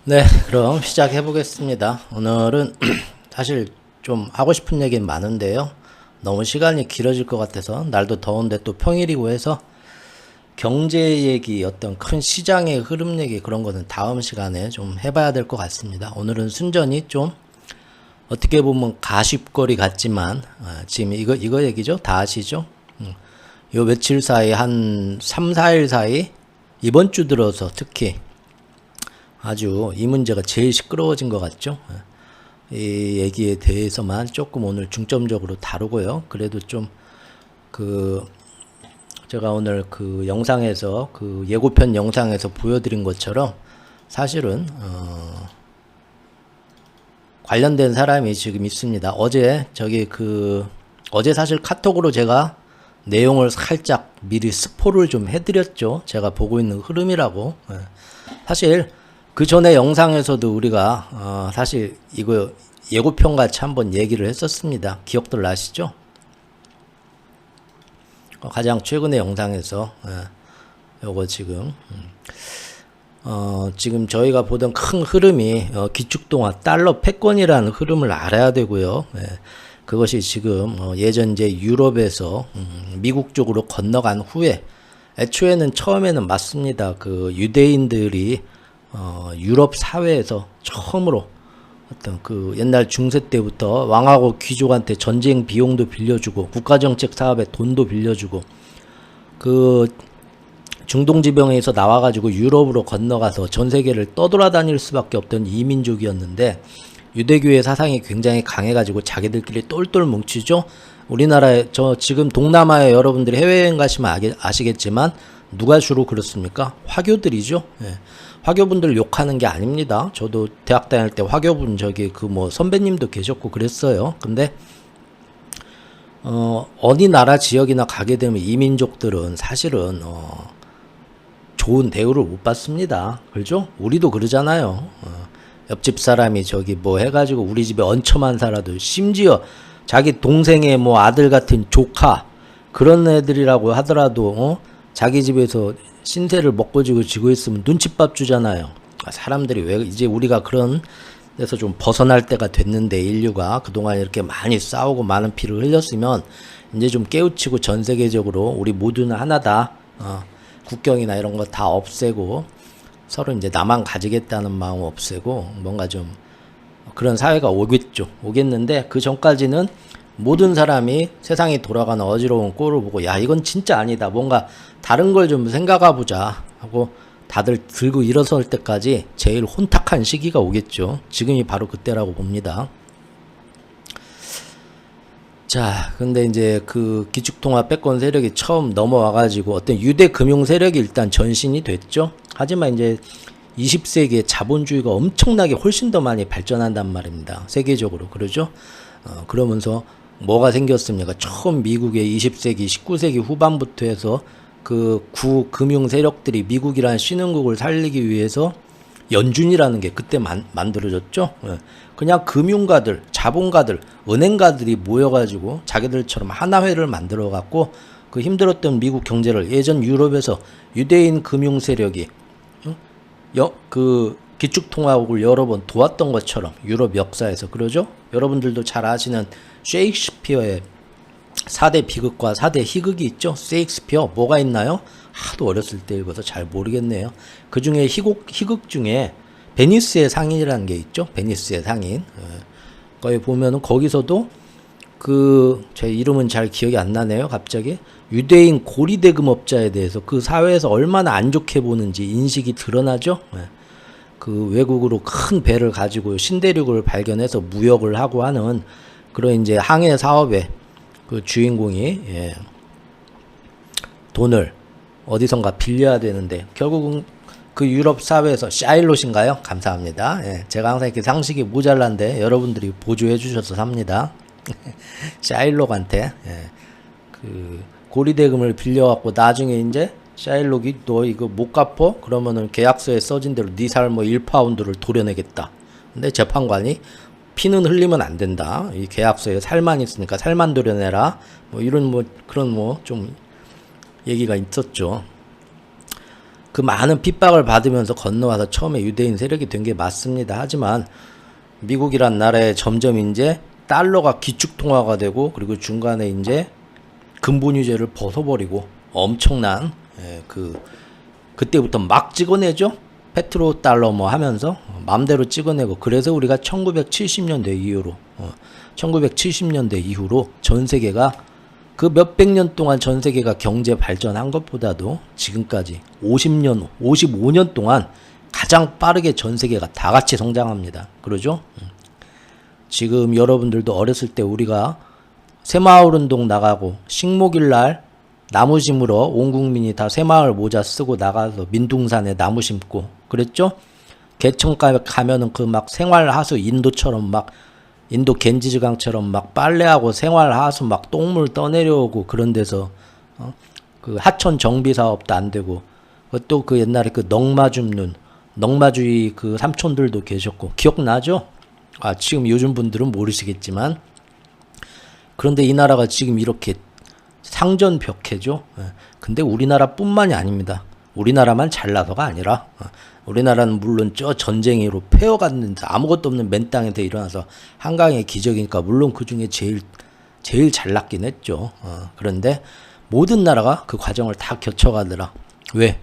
네, 그럼 시작해 보겠습니다. 오늘은 사실 좀 하고 싶은 얘기는 많은데요. 너무 시간이 길어질 것 같아서 날도 더운데 또 평일이고 해서 경제 얘기, 어떤 큰 시장의 흐름 얘기 그런 거는 다음 시간에 좀 해봐야 될 것 같습니다. 오늘은 순전히 좀 어떻게 보면 가십거리 같지만 지금 이거 얘기죠? 다 아시죠? 요 며칠 사이 한 3, 4일 사이 이번 주 들어서 특히 아주 이 문제가 제일 시끄러워진 것 같죠. 이 얘기에 대해서만 조금 오늘 중점적으로 다루고요. 그래도 좀 제가 오늘 그 영상에서 그 예고편 영상에서 보여드린 것처럼 사실은 관련된 사람이 지금 있습니다. 어제 사실 카톡으로 제가 내용을 살짝 미리 스포를 좀 해드렸죠. 제가 보고 있는 흐름이라고. 사실 그 전에 영상에서도 우리가 사실 이거 예고편 같이 한번 얘기를 했었습니다. 기억들 나시죠? 가장 최근의 영상에서 요거 지금 저희가 보던 큰 흐름이 기축통화 달러 패권이라는 흐름을 알아야 되고요. 그것이 지금 예전 이제 유럽에서 미국 쪽으로 건너간 후에 애초에는 처음에는 맞습니다. 그 유대인들이 유럽 사회에서 처음으로 어떤 그 옛날 중세 때부터 왕하고 귀족한테 전쟁 비용도 빌려주고 국가정책 사업에 돈도 빌려주고 그 중동 지방에서 나와가지고 유럽으로 건너가서 전 세계를 떠돌아다닐 수밖에 없던 이민족이었는데 유대교의 사상이 굉장히 강해가지고 자기들끼리 똘똘 뭉치죠. 우리나라에 지금 동남아에 여러분들이 해외여행 가시면 아시겠지만 누가 주로 그렇습니까? 화교들이죠. 화교분들 욕하는 게 아닙니다. 저도 대학 다닐 때 화교분 선배님도 계셨고 그랬어요. 근데 어느 나라 지역이나 가게 되면 이민족들은 사실은 좋은 대우를 못 받습니다. 그렇죠? 우리도 그러잖아요. 옆집 사람이 해가지고 우리 집에 얹혀만 살아도 심지어 자기 동생의 아들 같은 조카 그런 애들이라고 하더라도 자기 집에서 신세를 먹고 지고 있으면 눈칫밥 주잖아요. 사람들이 왜 이제 우리가 그런 데서 좀 벗어날 때가 됐는데 인류가 그동안 이렇게 많이 싸우고 많은 피를 흘렸으면 이제 좀 깨우치고 전 세계적으로 우리 모두는 하나다. 국경이나 이런 거 다 없애고 서로 이제 나만 가지겠다는 마음 없애고 뭔가 좀 그런 사회가 오겠는데 그 전까지는 모든 사람이 세상이 돌아가는 어지러운 꼴을 보고 야 이건 진짜 아니다 뭔가 다른 걸 좀 생각해 보자 하고 다들 들고 일어설 때까지 제일 혼탁한 시기가 오겠죠. 지금이 바로 그때라고 봅니다. 자, 근데 이제 그 기축통화 패권 세력이 처음 넘어와가지고 어떤 유대 금융 세력이 일단 전신이 됐죠. 하지만 이제 20세기에 자본주의가 엄청나게 훨씬 더 많이 발전한단 말입니다. 세계적으로. 그러죠? 그러면서 뭐가 생겼습니까? 처음 미국의 20세기, 19세기 후반부터 해서 그 구금융 세력들이 미국이라는 신흥국을 살리기 위해서 연준이라는 게 그때 만들어졌죠. 그냥 금융가들, 자본가들, 은행가들이 모여가지고 자기들처럼 하나회를 만들어갖고 그 힘들었던 미국 경제를 예전 유럽에서 유대인 금융 세력이 그 기축통화국을 여러 번 도왔던 것처럼 유럽 역사에서 그러죠. 여러분들도 잘 아시는 셰익스피어의 4대 비극과 4대 희극이 있죠. 셰익스피어 뭐가 있나요? 하도 어렸을 때 읽어서 잘 모르겠네요. 그 중에 희극 중에 베니스의 상인이라는 게 있죠. 베니스의 상인. 거기 보면은 거기서도 제 이름은 잘 기억이 안 나네요. 갑자기 유대인 고리대금업자에 대해서 그 사회에서 얼마나 안 좋게 보는지 인식이 드러나죠. 그 외국으로 큰 배를 가지고 신대륙을 발견해서 무역을 하고 하는 그런 이제 항해 사업의 그 주인공이 돈을 어디선가 빌려야 되는데 결국은 그 유럽 사회에서 샤일롯인가요? 감사합니다. 제가 항상 이렇게 상식이 모자란데 여러분들이 보조해 주셔서 삽니다. 샤일록한테 그 고리대금을 빌려갖고 나중에 이제 샤일록이 너 이거 못 갚어? 그러면은 계약서에 써진 대로 네 살 1파운드를 도려내겠다. 근데 재판관이 피는 흘리면 안 된다. 이 계약서에 살만 있으니까 살만 도려내라. 이런 그런 좀 얘기가 있었죠. 그 많은 핍박을 받으면서 건너와서 처음에 유대인 세력이 된 게 맞습니다. 하지만 미국이란 나라에 점점 이제 달러가 기축통화가 되고 그리고 중간에 이제 근본유제를 벗어버리고 엄청난 그때부터 막 찍어내죠. 페트로 달러 뭐 하면서 맘대로 찍어내고 그래서 우리가 1970년대 이후로 1970년대 이후로 전 세계가 그 몇백 년 동안 전 세계가 경제 발전한 것보다도 지금까지 50년, 55년 동안 가장 빠르게 전 세계가 다 같이 성장합니다. 그러죠? 지금 여러분들도 어렸을 때 우리가 새마을운동 나가고 식목일 날 나무 심으러 온 국민이 다 새마을 모자 쓰고 나가서 민둥산에 나무 심고 그랬죠? 개천가 가면은 그 막 생활하수 인도처럼 막 인도 겐지즈강처럼 막 빨래하고 생활하수 막 똥물 떠내려오고 그런 데서 그 하천 정비 사업도 안 되고 또 그 옛날에 그 넝마 줍는 넝마주의 그 삼촌들도 계셨고 기억나죠? 아 지금 요즘 분들은 모르시겠지만 그런데 이 나라가 지금 이렇게 상전벽해죠. 근데 우리나라뿐만이 아닙니다. 우리나라만 잘나서가 아니라 우리나라는 물론 저 전쟁으로 폐허갔는데 아무것도 없는 맨 땅에서 일어나서 한강의 기적이니까 물론 그 중에 제일 잘났긴 했죠. 그런데 모든 나라가 그 과정을 다 거쳐가더라. 왜?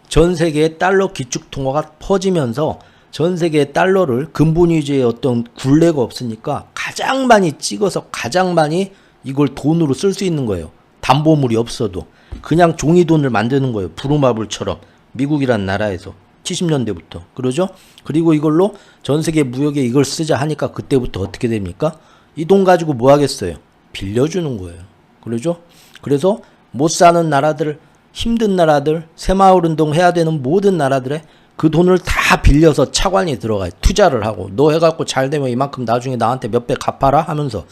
전 세계에 달러 기축통화가 퍼지면서 전 세계의 달러를 근본위주의 어떤 굴레가 없으니까 가장 많이 찍어서 가장 많이 이걸 돈으로 쓸 수 있는 거예요. 담보물이 없어도 그냥 종이돈을 만드는 거예요. 부루마블처럼 미국이란 나라에서 70년대부터 그러죠. 그리고 이걸로 전 세계 무역에 이걸 쓰자 하니까 그때부터 어떻게 됩니까? 이 돈 가지고 뭐 하겠어요? 빌려주는 거예요. 그러죠. 그래서 못 사는 나라들 힘든 나라들 새마을운동 해야 되는 모든 나라들의 그 돈을 다 빌려서 차관이 들어가요. 투자를 하고 너 해갖고 잘 되면 이만큼 나중에 나한테 몇 배 갚아라 하면서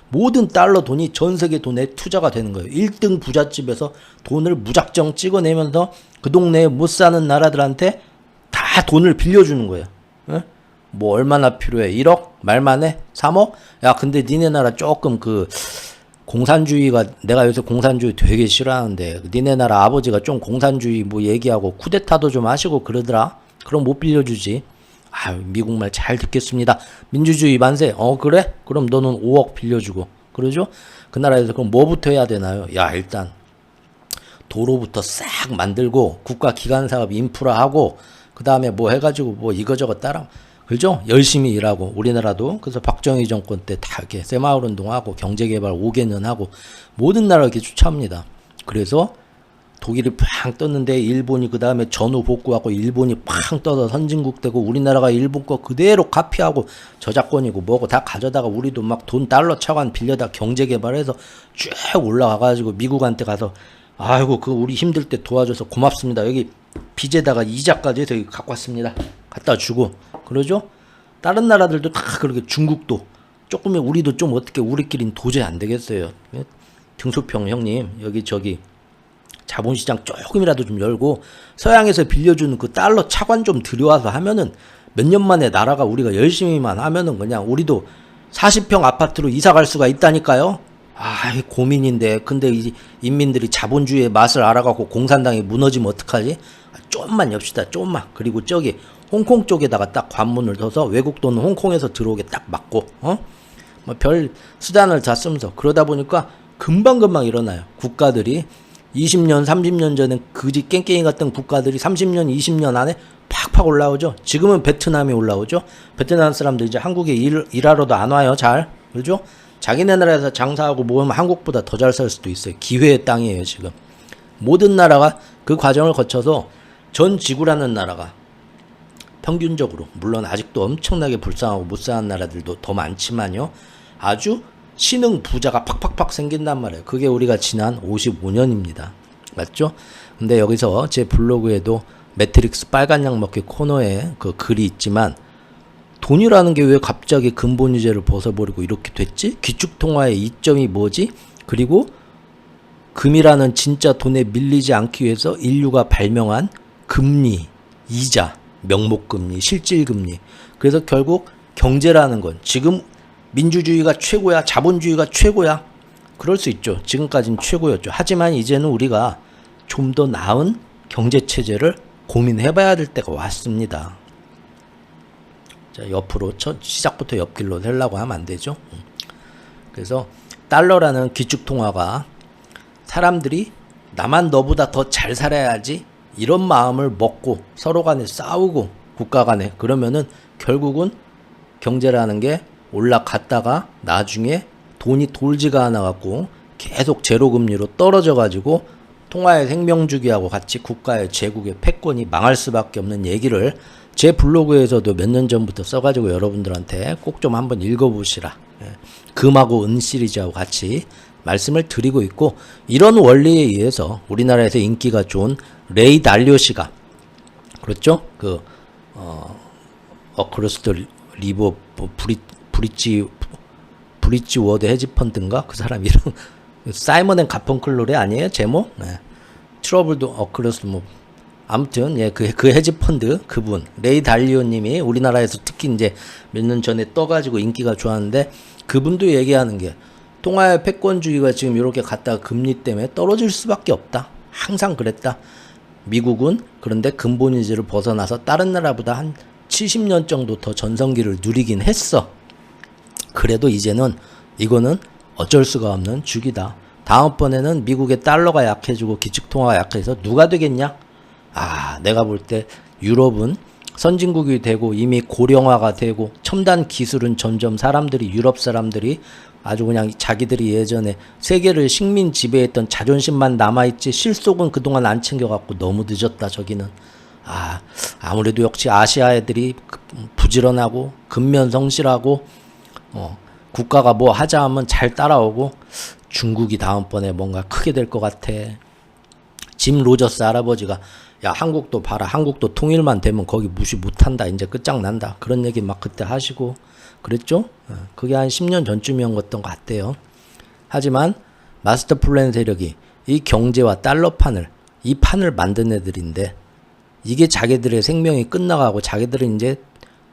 모든 달러 돈이 전 세계 돈에 투자가 되는 거예요. 1등 부잣집에서 돈을 무작정 찍어내면서 그 동네에 못 사는 나라들한테 다 돈을 빌려주는 거예요. 에? 뭐 얼마나 필요해? 1억? 말만 해? 3억? 야 근데 니네 나라 조금 그 공산주의가 내가 요새 공산주의 되게 싫어하는데 니네 나라 아버지가 좀 공산주의 뭐 얘기하고 쿠데타도 좀 하시고 그러더라. 그럼 못 빌려주지. 아유 미국말 잘 듣겠습니다. 민주주의 만세. 그래? 그럼 너는 5억 빌려주고 그러죠? 그 나라에서 그럼 뭐부터 해야 되나요? 야 일단 도로부터 싹 만들고 국가 기관 사업 인프라하고 그 다음에 뭐 해가지고 뭐 이거저거 따라 그죠? 열심히 일하고 우리나라도 그래서 박정희 정권 때 다 이렇게 새마을운동하고 경제개발 5개년 하고 모든 나라가 이렇게 쫓아옵니다. 그래서 독일이 팡 떴는데 일본이 그 다음에 전후 복구하고 일본이 팡 떠서 선진국 되고 우리나라가 일본 거 그대로 카피하고 저작권이고 뭐고 다 가져다가 우리도 막 돈 달러 차관 빌려다 경제개발해서 쭉 올라와가지고 미국한테 가서 아이고 그 우리 힘들 때 도와줘서 고맙습니다. 여기 빚에다가 이자까지 해서 갖고 왔습니다. 갖다 주고 그러죠? 다른 나라들도 다 그렇게 중국도 조금은 우리도 좀 어떻게 우리끼리는 도저히 안 되겠어요. 등소평 형님 여기 저기 자본시장 조금이라도 좀 열고 서양에서 빌려주는 그 달러 차관 좀 들여와서 하면은 몇 년 만에 나라가 우리가 열심히만 하면은 그냥 우리도 40평 아파트로 이사 갈 수가 있다니까요. 아 고민인데 근데 이 인민들이 자본주의의 맛을 알아갖고 공산당이 무너지면 어떡하지? 좀만 엽시다 좀만. 그리고 저기 홍콩 쪽에다가 딱 관문을 둬서 외국 돈 홍콩에서 들어오게 딱 막고 뭐 별 수단을 다 쓰면서 그러다 보니까 금방금방 일어나요. 국가들이 20년 30년 전에 그지 깽깽이 같던 국가들이 30년 20년 안에 팍팍 올라오죠. 지금은 베트남이 올라오죠. 베트남 사람들 이제 한국에 일하러도 안 와요. 잘 그렇죠? 자기네 나라에서 장사하고 뭐 하면 한국보다 더 잘 살 수도 있어요. 기회의 땅이에요 지금. 모든 나라가 그 과정을 거쳐서 전 지구라는 나라가 평균적으로 물론 아직도 엄청나게 불쌍하고 못 사는 나라들도 더 많지만요. 아주 신흥 부자가 팍팍팍 생긴단 말이에요. 그게 우리가 지난 55년입니다. 맞죠? 근데 여기서 제 블로그에도 매트릭스 빨간 약 먹기 코너에 그 글이 있지만 돈이라는 게 왜 갑자기 근본유제를 벗어버리고 이렇게 됐지? 기축통화의 이점이 뭐지? 그리고 금이라는 진짜 돈에 밀리지 않기 위해서 인류가 발명한 금리, 이자, 명목금리, 실질금리. 그래서 결국 경제라는 건 지금 민주주의가 최고야, 자본주의가 최고야. 그럴 수 있죠. 지금까지는 최고였죠. 하지만 이제는 우리가 좀 더 나은 경제체제를 고민해봐야 될 때가 왔습니다. 자, 옆으로 시작부터 옆길로 하려고 하면 안 되죠. 그래서 달러라는 기축통화가 사람들이 나만 너보다 더 잘 살아야지 이런 마음을 먹고 서로 간에 싸우고 국가 간에 그러면은 결국은 경제라는 게 올라갔다가 나중에 돈이 돌지가 않아 갖고 계속 제로금리로 떨어져 가지고 통화의 생명주기하고 같이 국가의 제국의 패권이 망할 수밖에 없는 얘기를 제 블로그에서도 몇 년 전부터 써가지고 여러분들한테 꼭 좀 한번 읽어보시라. 금하고 은 시리즈하고 같이 말씀을 드리고 있고, 이런 원리에 의해서 우리나라에서 인기가 좋은 레이 달리오 씨가, 그렇죠? 어크로스트 리버 브릿지 워드 헤지펀드인가? 그 사람 이름 사이먼 앤 가펑클 노래 아니에요? 제목? 네. 트러블도 어크로스 아무튼 예, 그 헤지펀드 그분 레이 달리오 님이 우리나라에서 특히 이제 몇 년 전에 떠가지고 인기가 좋았는데, 그분도 얘기하는 게 통화의 패권주의가 지금 이렇게 갔다가 금리 때문에 떨어질 수밖에 없다. 항상 그랬다. 미국은 그런데 근본이지를 벗어나서 다른 나라보다 한 70년 정도 더 전성기를 누리긴 했어. 그래도 이제는 이거는 어쩔 수가 없는 주기다. 다음번에는 미국의 달러가 약해지고 기축통화가 약해서 누가 되겠냐? 내가 볼 때 유럽은 선진국이 되고 이미 고령화가 되고 첨단 기술은 점점 유럽 사람들이 아주 그냥 자기들이 예전에 세계를 식민 지배했던 자존심만 남아있지 실속은 그동안 안 챙겨갖고 너무 늦었다. 저기는 아무래도 역시 아시아 애들이 부지런하고 근면성실하고 국가가 뭐 하자 하면 잘 따라오고, 중국이 다음번에 뭔가 크게 될 것 같아. 짐 로저스 할아버지가 야, 한국도 봐라, 한국도 통일만 되면 거기 무시 못한다, 이제 끝장난다, 그런 얘기 막 그때 하시고 그랬죠. 그게 한 10년 전쯤이었던 것 같아요. 하지만 마스터 플랜 세력이 이 경제와 달러판을, 이 판을 만든 애들인데, 이게 자기들의 생명이 끝나가고 자기들은 이제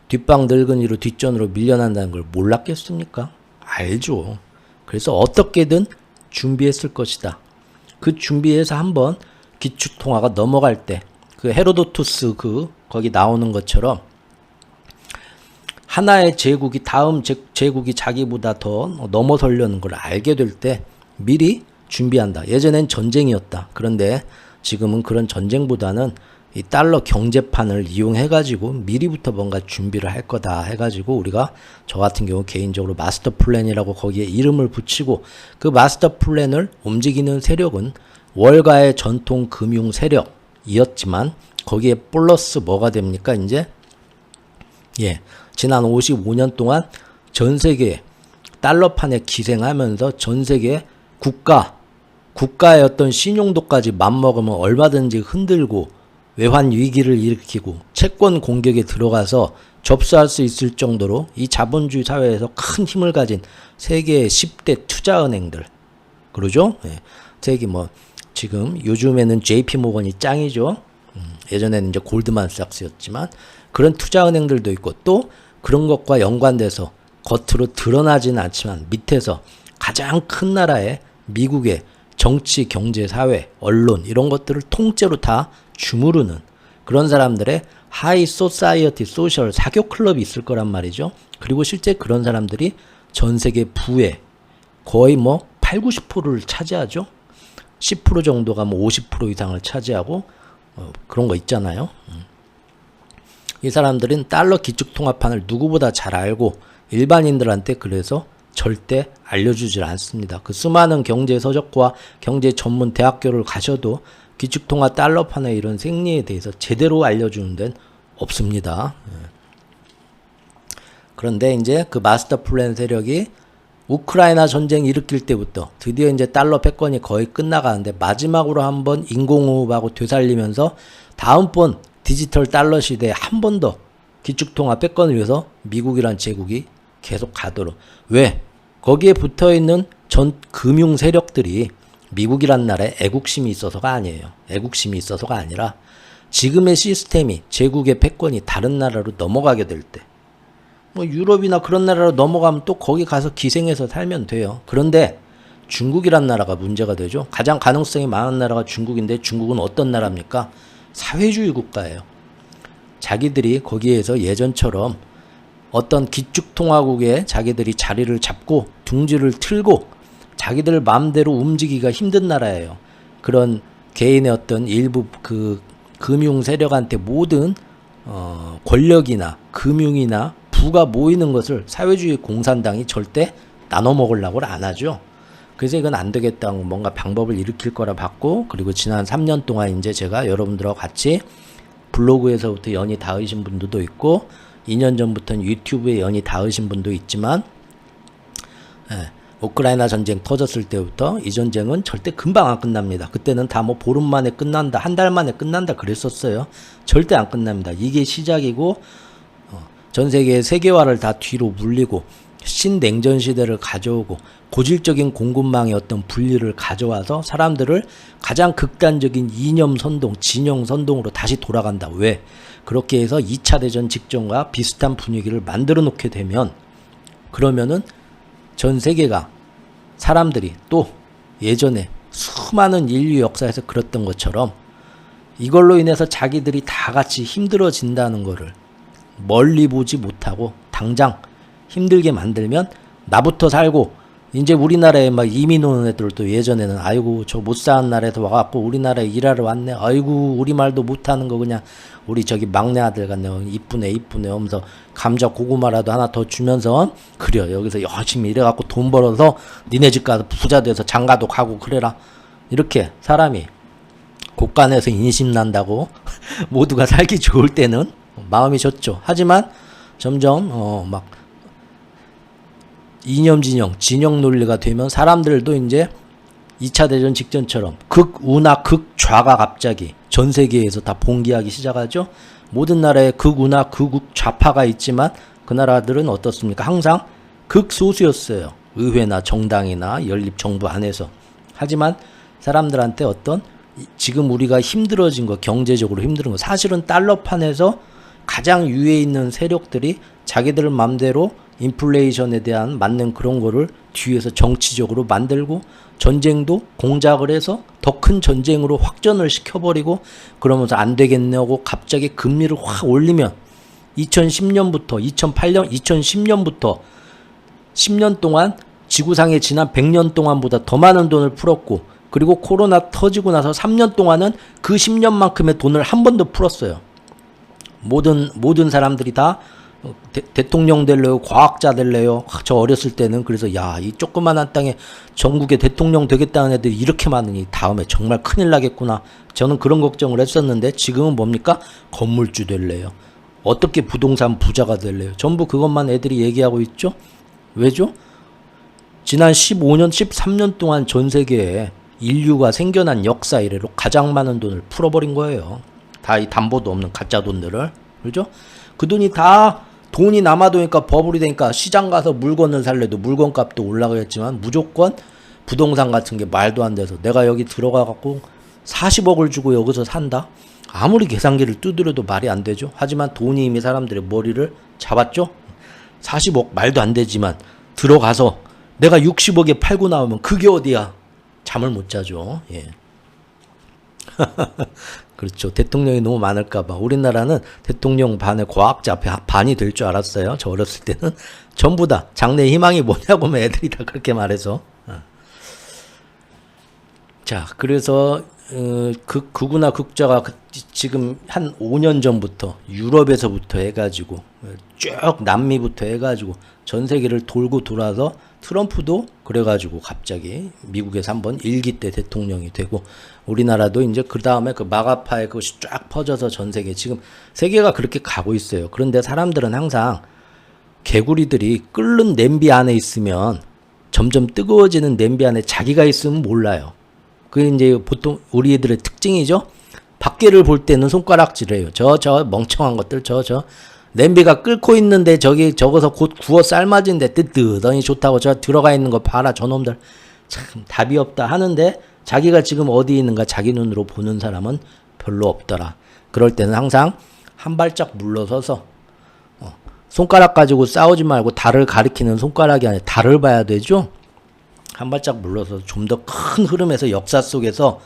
뒷방 늙은이로 뒷전으로 밀려난다는 걸 몰랐겠습니까? 알죠. 그래서 어떻게든 준비했을 것이다. 그 준비해서 한번 기축통화가 넘어갈 때, 그 헤로도투스 거기 나오는 것처럼 하나의 제국이 다음 제국이 자기보다 더 넘어서려는 걸 알게 될 때 미리 준비한다. 예전엔 전쟁이었다. 그런데 지금은 그런 전쟁보다는 이 달러 경제판을 이용해가지고 미리부터 뭔가 준비를 할 거다 해가지고, 우리가 저 같은 경우 개인적으로 마스터 플랜이라고 거기에 이름을 붙이고, 그 마스터 플랜을 움직이는 세력은 월가의 전통 금융 세력이었지만 거기에 플러스 뭐가 됩니까? 이제 지난 55년 동안 전 세계 달러판에 기생하면서 전 세계 국가의 어떤 신용도까지 맘먹으면 얼마든지 흔들고 외환 위기를 일으키고 채권 공격에 들어가서 접수할 수 있을 정도로 이 자본주의 사회에서 큰 힘을 가진 세계의 10대 투자은행들, 그러죠? 세계 지금 요즘에는 JP모건이 짱이죠. 예전에는 이제 골드만삭스였지만 그런 투자은행들도 있고, 또 그런 것과 연관돼서 겉으로 드러나지는 않지만 밑에서 가장 큰 나라의 미국의 정치, 경제, 사회, 언론 이런 것들을 통째로 다 주무르는 그런 사람들의 하이 소사이어티 소셜 사교 클럽이 있을 거란 말이죠. 그리고 실제 그런 사람들이 전 세계 부의 거의 8, 90%를 차지하죠. 10% 정도가 50% 이상을 차지하고 그런 거 있잖아요. 이 사람들은 달러 기축통화판을 누구보다 잘 알고 일반인들한테 그래서 절대 알려주질 않습니다. 그 수많은 경제 서적과 경제 전문 대학교를 가셔도 기축통화 달러판의 이런 생리에 대해서 제대로 알려주는 데는 없습니다. 그런데 이제 그 마스터 플랜 세력이 우크라이나 전쟁 일으킬 때부터 드디어 이제 달러 패권이 거의 끝나가는데, 마지막으로 한번 인공호흡하고 되살리면서 다음번 디지털 달러 시대에 한 번 더 기축통화 패권을 위해서 미국이란 제국이 계속 가도록. 왜? 거기에 붙어있는 전 금융 세력들이 미국이란 나라에 애국심이 있어서가 아니에요. 애국심이 있어서가 아니라 지금의 시스템이 제국의 패권이 다른 나라로 넘어가게 될 때, 유럽이나 그런 나라로 넘어가면 또 거기 가서 기생해서 살면 돼요. 그런데 중국이란 나라가 문제가 되죠. 가장 가능성이 많은 나라가 중국인데, 중국은 어떤 나라입니까? 사회주의 국가예요. 자기들이 거기에서 예전처럼 어떤 기축통화국에 자기들이 자리를 잡고 둥지를 틀고 자기들 마음대로 움직이기가 힘든 나라예요. 그런 개인의 어떤 일부 그 금융 세력한테 모든 권력이나 금융이나 부가 모이는 것을 사회주의 공산당이 절대 나눠 먹으려고 안 하죠. 그래서 이건 안 되겠다고 뭔가 방법을 일으킬 거라 봤고, 그리고 지난 3년 동안 이제 제가 여러분들하고 같이 블로그에서부터 연이 닿으신 분들도 있고 2년 전부터는 유튜브에 연이 닿으신 분도 있지만, 우크라이나 전쟁 터졌을 때부터 이 전쟁은 절대 금방 안 끝납니다. 그때는 다 뭐 보름 만에 끝난다, 한 달 만에 끝난다 그랬었어요. 절대 안 끝납니다. 이게 시작이고 전 세계의 세계화를 다 뒤로 물리고 신냉전 시대를 가져오고 고질적인 공급망의 어떤 분리를 가져와서 사람들을 가장 극단적인 이념 선동, 진영 선동으로 다시 돌아간다. 왜? 그렇게 해서 2차 대전 직전과 비슷한 분위기를 만들어 놓게 되면, 그러면은 전 세계가 사람들이 또 예전에 수많은 인류 역사에서 그랬던 것처럼 이걸로 인해서 자기들이 다 같이 힘들어진다는 거를 멀리 보지 못하고 당장 힘들게 만들면 나부터 살고, 이제 우리나라에 막 이민 오는 애들도 예전에는 아이고 저 못 사는 나라에서 와갖고 우리나라에 일하러 왔네, 아이고 우리말도 못하는 거 그냥 우리 저기 막내 아들 같네, 이쁘네 하면서 감자 고구마라도 하나 더 주면서 그래 여기서 열심히 일해갖고 돈 벌어서 니네 집 가서 부자 돼서 장가도 가고 그래라. 이렇게 사람이 곳간에서 인심 난다고 모두가 살기 좋을 때는 마음이 좋죠. 하지만 점점 막 이념 진영 논리가 되면 사람들도 이제 2차 대전 직전처럼 극우나 극좌가 갑자기 전 세계에서 다 봉기하기 시작하죠. 모든 나라에 극우나 극좌파가 있지만 그 나라들은 어떻습니까? 항상 극소수였어요. 의회나 정당이나 연립정부 안에서. 하지만 사람들한테 어떤 지금 우리가 힘들어진 거, 경제적으로 힘든 거, 사실은 달러판에서 가장 위에 있는 세력들이 자기들 맘대로 인플레이션에 대한 맞는 그런 거를 뒤에서 정치적으로 만들고 전쟁도 공작을 해서 더 큰 전쟁으로 확전을 시켜버리고, 그러면서 안 되겠네 하고 갑자기 금리를 확 올리면 2010년부터 2008년 2010년부터 10년 동안 지구상에 지난 100년 동안보다 더 많은 돈을 풀었고, 그리고 코로나 터지고 나서 3년 동안은 그 10년만큼의 돈을 한 번 더 풀었어요. 모든 사람들이 다 대통령 될래요, 과학자 될래요. 저 어렸을 때는 그래서 야, 이 조그만한 땅에 전국에 대통령 되겠다는 애들이 이렇게 많으니 다음에 정말 큰일 나겠구나. 저는 그런 걱정을 했었는데 지금은 뭡니까? 건물주 될래요. 어떻게 부동산 부자가 될래요. 전부 그것만 애들이 얘기하고 있죠. 왜죠? 지난 15년, 13년 동안 전 세계에 인류가 생겨난 역사 이래로 가장 많은 돈을 풀어버린 거예요. 다 이 담보도 없는 가짜 돈들을. 그죠? 그 돈이 다 돈이 남아도니까 버블이 되니까 시장 가서 물건을 살래도 물건값도 올라가겠지만 무조건 부동산 같은 게 말도 안 돼서 내가 여기 들어가 갖고 40억을 주고 여기서 산다? 아무리 계산기를 두드려도 말이 안 되죠. 하지만 돈이 이미 사람들의 머리를 잡았죠. 40억 말도 안 되지만 들어가서 내가 60억에 팔고 나오면 그게 어디야? 잠을 못 자죠. 예. 그렇죠. 대통령이 너무 많을까봐. 우리나라는 대통령 반에 과학자 반이 될 줄 알았어요. 저 어렸을 때는. 전부 다 장래 희망이 뭐냐고 하면 애들이 다 그렇게 말해서. 자, 그래서 극우나 극좌가 지금 한 5년 전부터 유럽에서부터 해가지고 쭉 남미부터 해가지고 전 세계를 돌고 돌아서 트럼프도 그래가지고 갑자기 미국에서 한번 1기 때 대통령이 되고, 우리나라도 이제 그 다음에 그 마가파의 그것이 쫙 퍼져서 전 세계 지금 세계가 그렇게 가고 있어요. 그런데 사람들은 항상 개구리들이 끓는 냄비 안에 있으면 점점 뜨거워지는 냄비 안에 자기가 있으면 몰라요. 그게 이제 보통 우리 애들의 특징이죠. 밖에를 볼 때는 손가락질해요. 저 멍청한 것들 저 냄비가 끓고 있는데 저거서 곧 구워 삶아진데 뜨뜻하니 좋다고 저 들어가 있는 거 봐라 저놈들 참 답이 없다 하는데, 자기가 지금 어디 있는가 자기 눈으로 보는 사람은 별로 없더라. 그럴 때는 항상 한 발짝 물러서서 손가락 가지고 싸우지 말고 달을 가리키는 손가락이 아니라 달을 봐야 되죠. 한 발짝 물러서 좀 더 큰 흐름에서 역사 속에서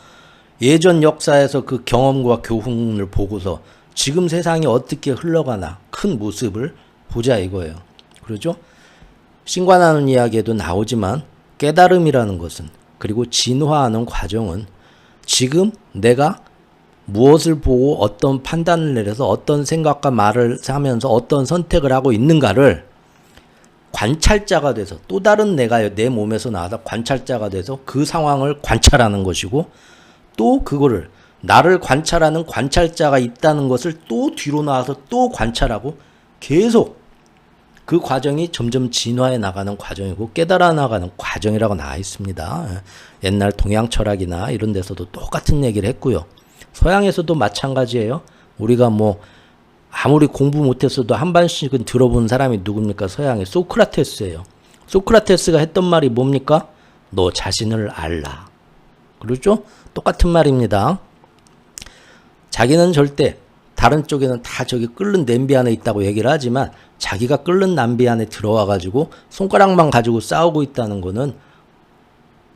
예전 역사에서 그 경험과 교훈을 보고서 지금 세상이 어떻게 흘러가나 큰 모습을 보자 이거예요. 그러죠? 신관하는 이야기에도 나오지만 깨달음이라는 것은, 그리고 진화하는 과정은 지금 내가 무엇을 보고 어떤 판단을 내려서 어떤 생각과 말을 하면서 어떤 선택을 하고 있는가를 관찰자가 돼서, 또 다른 내가 내 몸에서 나와서 관찰자가 돼서 그 상황을 관찰하는 것이고, 또 그거를 나를 관찰하는 관찰자가 있다는 것을 또 뒤로 나와서 또 관찰하고, 계속 그 과정이 점점 진화해 나가는 과정이고 깨달아 나가는 과정이라고 나와 있습니다. 옛날 동양 철학이나 이런 데서도 똑같은 얘기를 했고요. 서양에서도 마찬가지예요. 우리가 뭐 아무리 공부 못했어도 한 번씩은 들어본 사람이 누굽니까? 서양의 소크라테스예요. 소크라테스가 했던 말이 뭡니까? 너 자신을 알라. 그렇죠? 똑같은 말입니다. 자기는 절대, 다른 쪽에는 다 저기 끓는 냄비 안에 있다고 얘기를 하지만 자기가 끓는 냄비 안에 들어와 가지고 손가락만 가지고 싸우고 있다는 거는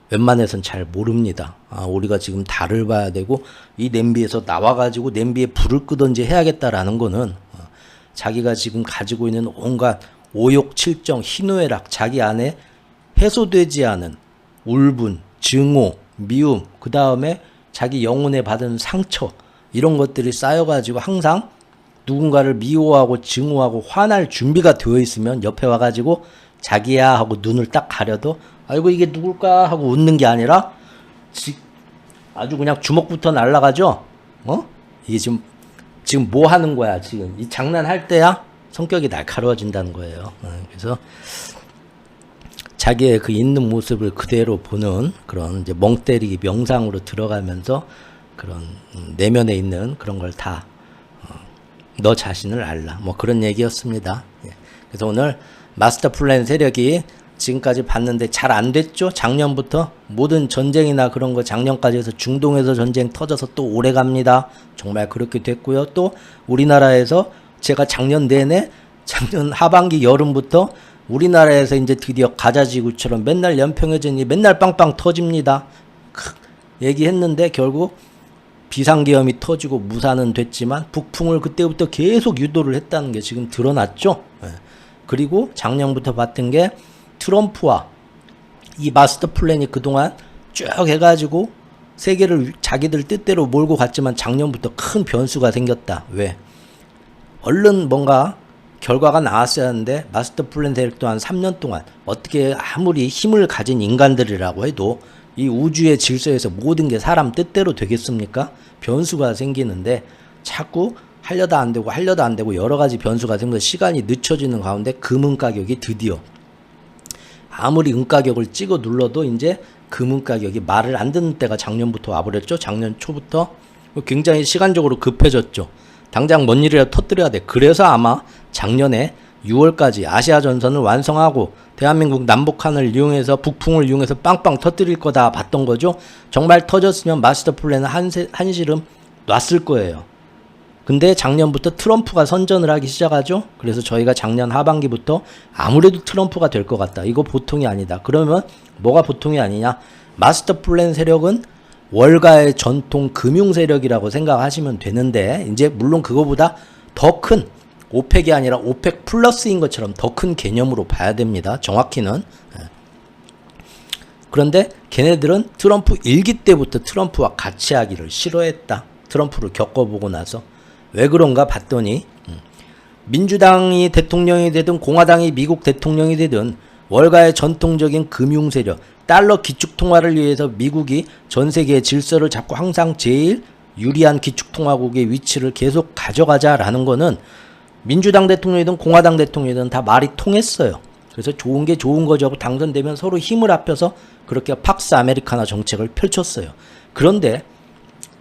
웬만해선 잘 모릅니다. 우리가 지금 달을 봐야 되고 이 냄비에서 나와 가지고 냄비에 불을 끄든지 해야겠다라는 거는 자기가 지금 가지고 있는 온갖 오욕, 칠정, 희노애락, 자기 안에 해소되지 않은 울분, 증오, 미움, 그 다음에 자기 영혼에 받은 상처, 이런 것들이 쌓여가지고 항상 누군가를 미워하고 증오하고 화날 준비가 되어 있으면 옆에 와가지고 자기야 하고 눈을 딱 가려도 아이고 이게 누굴까 하고 웃는 게 아니라 아주 그냥 주먹부터 날아가죠. 이게 지금 뭐 하는 거야? 지금 이 장난할 때야 성격이 날카로워진다는 거예요. 그래서 자기의 그 있는 모습을 그대로 보는 그런 이제 멍 때리기 명상으로 들어가면서 그런 내면에 있는 그런 걸 다 너 자신을 알라, 뭐 그런 얘기였습니다. 그래서 오늘 마스터 플랜 세력이 지금까지 봤는데 잘 안 됐죠. 작년부터 모든 전쟁이나 그런 거 작년까지 해서 중동에서 전쟁 터져서 또 오래 갑니다. 정말 그렇게 됐고요. 또 우리나라에서 제가 작년 내내, 작년 하반기 여름부터 우리나라에서 이제 드디어 가자지구처럼 맨날 연평해전이 맨날 빵빵 터집니다. 얘기했는데 결국 비상계엄이 터지고 무산은 됐지만 북풍을 그때부터 계속 유도를 했다는 게 지금 드러났죠. 그리고 작년부터 봤던 게 트럼프와 이 마스터 플랜이 그동안 쭉 해가지고 세계를 자기들 뜻대로 몰고 갔지만 작년부터 큰 변수가 생겼다. 왜? 얼른 뭔가 결과가 나왔어야 하는데 마스터 플랜 세력 또한 3년 동안 어떻게 아무리 힘을 가진 인간들이라고 해도 이 우주의 질서에서 모든 게 사람 뜻대로 되겠습니까? 변수가 생기는데 자꾸 하려다 안 되고 여러 가지 변수가 생겨서 시간이 늦춰지는 가운데 금은 가격이 드디어 아무리 은 가격을 찍어 눌러도 이제 금은 가격이 말을 안 듣는 때가 작년부터 와버렸죠. 작년 초부터 굉장히 시간적으로 급해졌죠. 당장 뭔 일이라도 터뜨려야 돼. 그래서 아마 작년에 6월까지 아시아 전선을 완성하고 대한민국 남북한을 이용해서 북풍을 이용해서 빵빵 터뜨릴 거다 봤던 거죠. 정말 터졌으면 마스터 플랜은 한시름 놨을 거예요. 근데 작년부터 트럼프가 선전을 하기 시작하죠. 그래서 저희가 작년 하반기부터 아무래도 트럼프가 될 것 같다. 이거 보통이 아니다. 그러면 뭐가 보통이 아니냐? 마스터 플랜 세력은 월가의 전통 금융 세력이라고 생각하시면 되는데 이제 물론 그거보다 더 큰 오펙이 아니라 오펙 플러스인 것처럼 더 큰 개념으로 봐야 됩니다. 정확히는. 그런데 걔네들은 트럼프 일기 때부터 트럼프와 같이 하기를 싫어했다. 트럼프를 겪어보고 나서. 왜 그런가 봤더니 민주당이 대통령이 되든 공화당이 미국 대통령이 되든 월가의 전통적인 금융 세력, 달러 기축통화를 위해서 미국이 전 세계의 질서를 잡고 항상 제일 유리한 기축통화국의 위치를 계속 가져가자라는 거는 민주당 대통령이든 공화당 대통령이든 다 말이 통했어요. 그래서 좋은 게 좋은 거죠 하고 당선되면 서로 힘을 합해서 그렇게 팍스 아메리카나 정책을 펼쳤어요. 그런데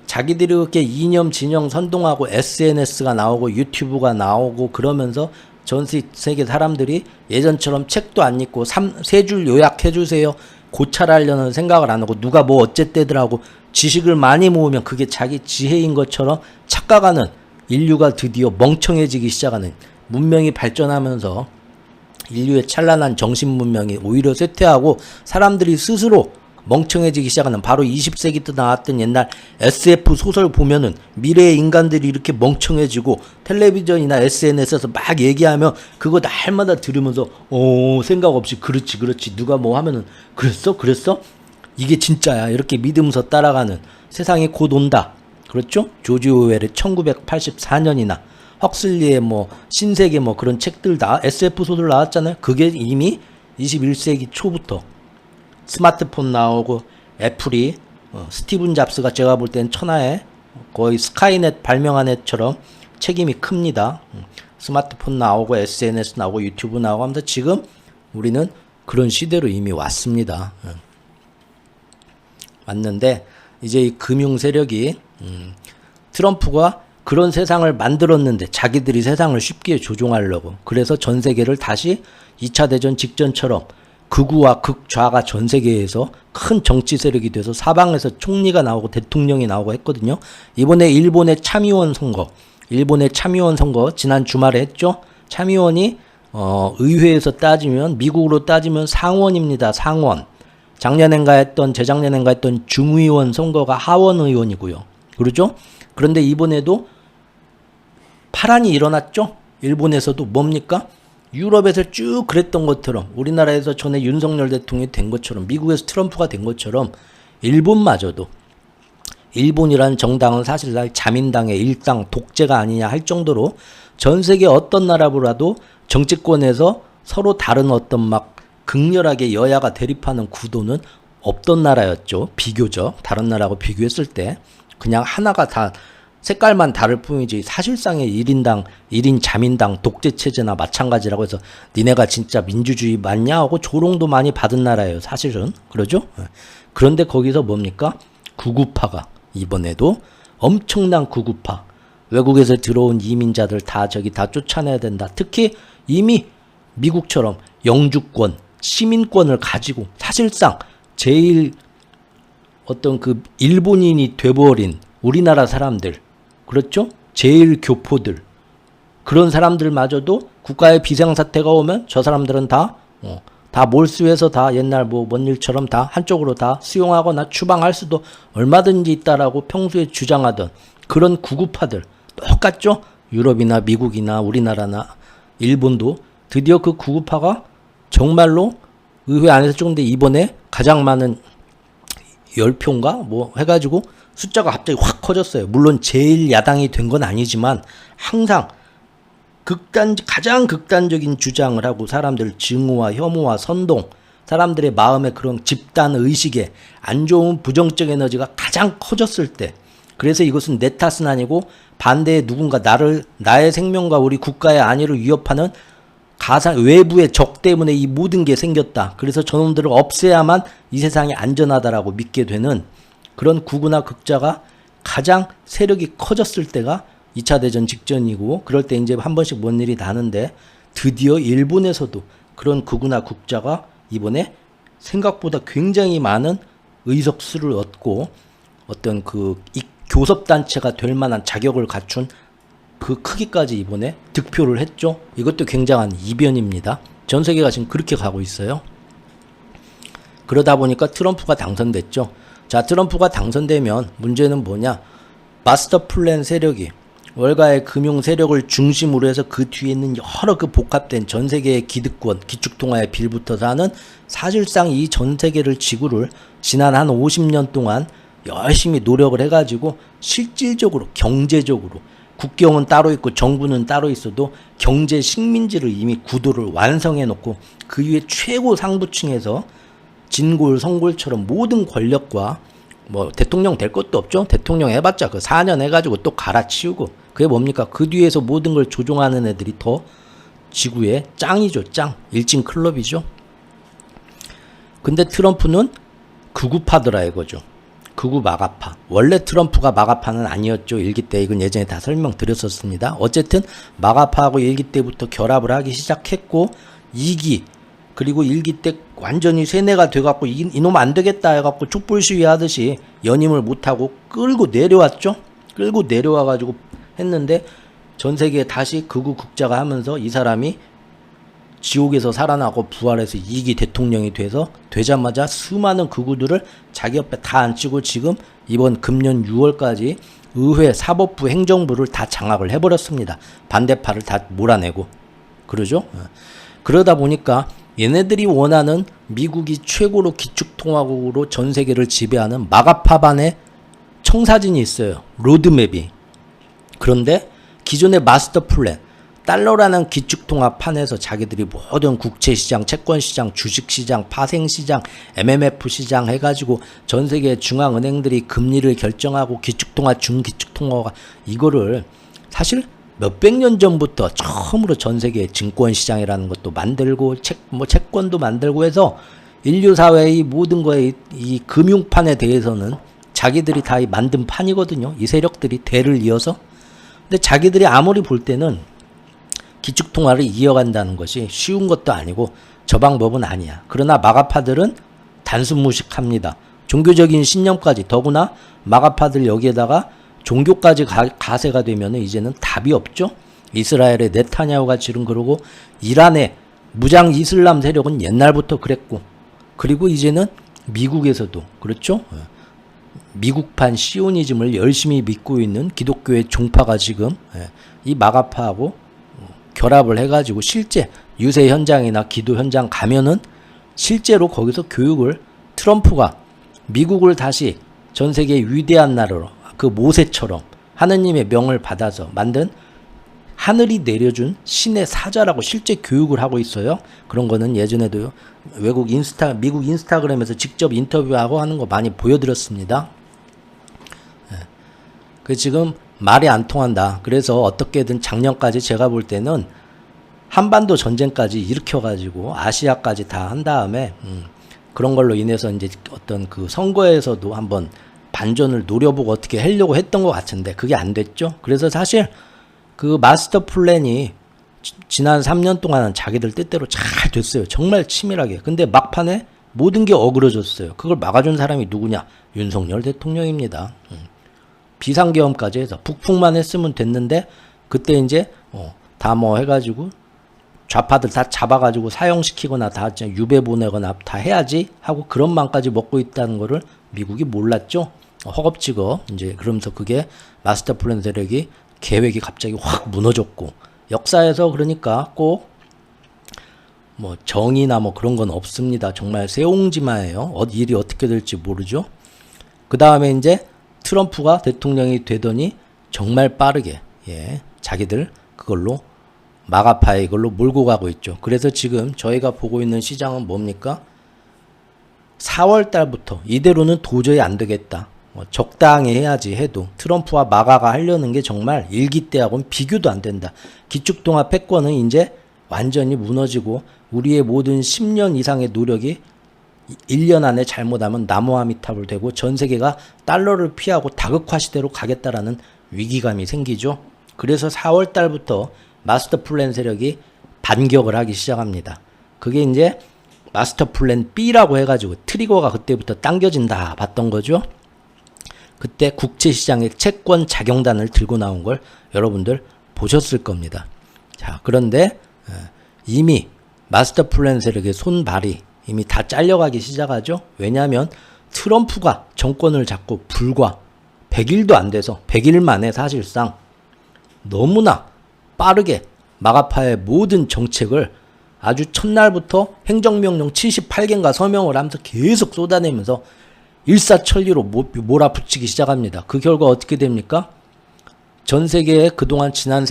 자기들이 그렇게 이념 진영 선동하고 SNS가 나오고 유튜브가 나오고 그러면서 전 세계 사람들이 예전처럼 책도 안 읽고 3줄 요약해주세요. 고찰하려는 생각을 안 하고 누가 뭐 어쨌대더라고 지식을 많이 모으면 그게 자기 지혜인 것처럼 착각하는 인류가 드디어 멍청해지기 시작하는, 문명이 발전하면서 인류의 찬란한 정신 문명이 오히려 쇠퇴하고 사람들이 스스로 멍청해지기 시작하는 바로 20세기 때 나왔던 옛날 SF 소설 보면은 미래의 인간들이 이렇게 멍청해지고 텔레비전이나 SNS에서 막 얘기하면 그거 날마다 들으면서 생각 없이 그렇지 누가 뭐 하면은 그랬어 이게 진짜야 이렇게 믿으면서 따라가는 세상이 곧 온다. 그렇죠? 조지 오웰의 1984년이나 헉슬리의 뭐 신세계 뭐 그런 책들 다 SF 소설 나왔잖아요. 그게 이미 21세기 초부터 스마트폰 나오고 애플이 스티븐 잡스가 제가 볼 땐 천하에 거의 스카이넷 발명한 애처럼 책임이 큽니다. 스마트폰 나오고 SNS 나오고 유튜브 나오고 하면서 지금 우리는 그런 시대로 이미 왔습니다. 왔는데 이제 이 금융 세력이 트럼프가 그런 세상을 만들었는데 자기들이 세상을 쉽게 조종하려고 그래서 전 세계를 다시 2차 대전 직전처럼 극우와 극좌가 전 세계에서 큰 정치 세력이 돼서 사방에서 총리가 나오고 대통령이 나오고 했거든요. 이번에 일본의 참의원 선거 지난 주말에 했죠. 참의원이 의회에서 따지면 미국으로 따지면 상원입니다. 상원. 재작년엔가 했던 중의원 선거가 하원 의원이고요. 그렇죠? 그런데 이번에도 파란이 일어났죠? 일본에서도 뭡니까? 유럽에서 쭉 그랬던 것처럼 우리나라에서 전에 윤석열 대통령이 된 것처럼 미국에서 트럼프가 된 것처럼 일본마저도 일본이라는 정당은 사실상 자민당의 일당 독재가 아니냐 할 정도로 전 세계 어떤 나라보다도 정치권에서 서로 다른 어떤 막 극렬하게 여야가 대립하는 구도는 없던 나라였죠. 비교적 다른 나라하고 비교했을 때 그냥 하나가 다 색깔만 다를 뿐이지 사실상의 1인 자민당 독재체제나 마찬가지라고 해서 니네가 진짜 민주주의 맞냐 하고 조롱도 많이 받은 나라예요. 사실은. 그러죠? 그런데 거기서 뭡니까? 구구파가 이번에도 엄청난 구구파 외국에서 들어온 이민자들 다 쫓아내야 된다. 특히 이미 미국처럼 영주권, 시민권을 가지고 사실상 제일 어떤 그 일본인이 돼버린 우리나라 사람들 그렇죠? 제일 교포들 그런 사람들마저도 국가의 비상사태가 오면 저 사람들은 다 몰수해서 다 옛날 뭔 일처럼 다 한쪽으로 다 수용하거나 추방할 수도 얼마든지 있다라고 평소에 주장하던 그런 구구파들 똑같죠? 유럽이나 미국이나 우리나라나 일본도 드디어 그 구구파가 정말로 의회 안에서 찍는데 이번에 가장 많은 10표인가 뭐 해가지고 숫자가 갑자기 확 커졌어요. 물론 제일 야당이 된 건 아니지만 항상 가장 극단적인 주장을 하고 사람들 증오와 혐오와 선동 사람들의 마음에 그런 집단 의식에 안 좋은 부정적 에너지가 가장 커졌을 때 그래서 이것은 내 탓은 아니고 반대에 누군가 나의 생명과 우리 국가의 안위를 위협하는 가상 외부의 적 때문에 이 모든 게 생겼다. 그래서 저놈들을 없애야만 이 세상이 안전하다라고 믿게 되는 그런 구구나 극자가 가장 세력이 커졌을 때가 2차 대전 직전이고 그럴 때 이제 한 번씩 뭔 일이 나는데 드디어 일본에서도 그런 구구나 극자가 이번에 생각보다 굉장히 많은 의석수를 얻고 어떤 이 교섭단체가 될 만한 자격을 갖춘 그 크기까지 이번에 득표를 했죠. 이것도 굉장한 이변입니다. 전 세계가 지금 그렇게 가고 있어요. 그러다 보니까 트럼프가 당선됐죠. 자, 트럼프가 당선되면 문제는 뭐냐? 마스터 플랜 세력이 월가의 금융 세력을 중심으로 해서 그 뒤에 있는 여러 그 복합된 전 세계의 기득권, 기축통화에 빌붙어서 하는 사실상 이 전 세계를 지구를 지난 한 50년 동안 열심히 노력을 해가지고 실질적으로 경제적으로 국경은 따로 있고 정부는 따로 있어도 경제 식민지를 이미 구도를 완성해 놓고 그 위에 최고 상부층에서 진골 성골처럼 모든 권력과 뭐 대통령 될 것도 없죠. 대통령 해봤자 그 4년 해가지고 또 갈아치우고 그게 뭡니까? 그 뒤에서 모든 걸 조종하는 애들이 더 지구의 짱이죠. 짱. 일진 클럽이죠. 근데 트럼프는 극우파더라 이거죠. 극우 마가파. 원래 트럼프가 마가파는 아니었죠. 일기 때 이건 예전에 다 설명드렸었습니다. 어쨌든 마가파하고 일기 때부터 결합을 하기 시작했고 2기 그리고 일기 때 완전히 세뇌가 돼갖고 이놈 안 되겠다 해갖고 촛불 시위 하듯이 연임을 못하고 끌고 내려왔죠. 끌고 내려와가지고 했는데 전 세계에 다시 극우 극자가 하면서 이 사람이 지옥에서 살아나고 부활해서 2기 대통령이 되자마자 수많은 극우들을 자기 옆에 다 앉히고 지금 이번 금년 6월까지 의회, 사법부, 행정부를 다 장악을 해버렸습니다. 반대파를 다 몰아내고. 그러죠? 그러다 보니까 얘네들이 원하는 미국이 최고로 기축통화국으로 전 세계를 지배하는 마가파반의 청사진이 있어요. 로드맵이. 그런데 기존의 마스터 플랜, 달러라는 기축통화판에서 자기들이 모든 국채시장, 채권시장, 주식시장, 파생시장, MMF 시장 해가지고 전 세계 중앙은행들이 금리를 결정하고 기축통화, 중기축통화가 이거를 사실 몇백 년 전부터 처음으로 전 세계 증권시장이라는 것도 만들고 채권도 만들고 해서 인류 사회의 모든 거에 이 금융판에 대해서는 자기들이 다 만든 판이거든요. 이 세력들이 대를 이어서. 근데 자기들이 아무리 볼 때는 기축통화를 이어간다는 것이 쉬운 것도 아니고 저 방법은 아니야. 그러나 마가파들은 단순 무식합니다. 종교적인 신념까지, 더구나 마가파들 여기에다가 종교까지 가세가 되면 이제는 답이 없죠. 이스라엘의 네타냐후가 지금 그러고 이란의 무장 이슬람 세력은 옛날부터 그랬고, 그리고 이제는 미국에서도 그렇죠. 미국판 시오니즘을 열심히 믿고 있는 기독교의 종파가 지금 이 마가파하고 결합을 해가지고 실제 유세 현장이나 기도 현장 가면은 실제로 거기서 교육을 트럼프가 미국을 다시 전 세계의 위대한 나라로 그 모세처럼 하느님의 명을 받아서 만든 하늘이 내려준 신의 사자라고 실제 교육을 하고 있어요. 그런 거는 예전에도 미국 인스타그램에서 직접 인터뷰하고 하는 거 많이 보여드렸습니다. 그 지금 말이 안 통한다. 그래서 어떻게든 작년까지 제가 볼 때는 한반도 전쟁까지 일으켜가지고 아시아까지 다 한 다음에 그런 걸로 인해서 이제 어떤 그 선거에서도 한번 반전을 노려보고 어떻게 하려고 했던 것 같은데 그게 안 됐죠. 그래서 사실 그 마스터 플랜이 지난 3년 동안은 자기들 뜻대로 잘 됐어요. 정말 치밀하게. 근데 막판에 모든 게 어그러졌어요. 그걸 막아준 사람이 누구냐? 윤석열 대통령입니다. 비상계엄까지 해서 북풍만 했으면 됐는데 그때 이제 다 뭐 해가지고 좌파들 다 잡아가지고 사형시키거나 다 유배 보내거나 다 해야지 하고 그런 맘까지 먹고 있다는 거를 미국이 몰랐죠. 허겁지겁 이제 그러면서 그게 마스터 플랜 세력이 계획이 갑자기 확 무너졌고, 역사에서 그러니까 꼭 뭐 정의나 뭐 그런 건 없습니다. 정말 새옹지마예요. 일이 어떻게 될지 모르죠. 그 다음에 이제 트럼프가 대통령이 되더니 정말 빠르게 자기들 그걸로 마가파에 이걸로 몰고 가고 있죠. 그래서 지금 저희가 보고 있는 시장은 뭡니까? 4월 달부터 이대로는 도저히 안 되겠다. 적당히 해야지 해도 트럼프와 마가가 하려는 게 정말 일기 때하고는 비교도 안 된다. 기축통화 패권은 이제 완전히 무너지고 우리의 모든 10년 이상의 노력이 1년 안에 잘못하면 나무아미탑을 되고 전 세계가 달러를 피하고 다극화 시대로 가겠다라는 위기감이 생기죠. 그래서 4월 달부터 마스터 플랜 세력이 반격을 하기 시작합니다. 그게 이제 마스터 플랜 B라고 해가지고 트리거가 그때부터 당겨진다 봤던 거죠. 그때 국제시장의 채권 작용단을 들고 나온 걸 여러분들 보셨을 겁니다. 자, 그런데 이미 마스터 플랜 세력의 손발이 이미 다 잘려가기 시작하죠. 왜냐하면 트럼프가 정권을 잡고 불과 100일도 안 돼서 100일 만에 사실상 너무나 빠르게 마가파의 모든 정책을 아주 첫날부터 행정명령 78개인가 서명을 하면서 계속 쏟아내면서 일사천리로 몰아붙이기 시작합니다. 그 결과 어떻게 됩니까? 전 세계에 그동안 지난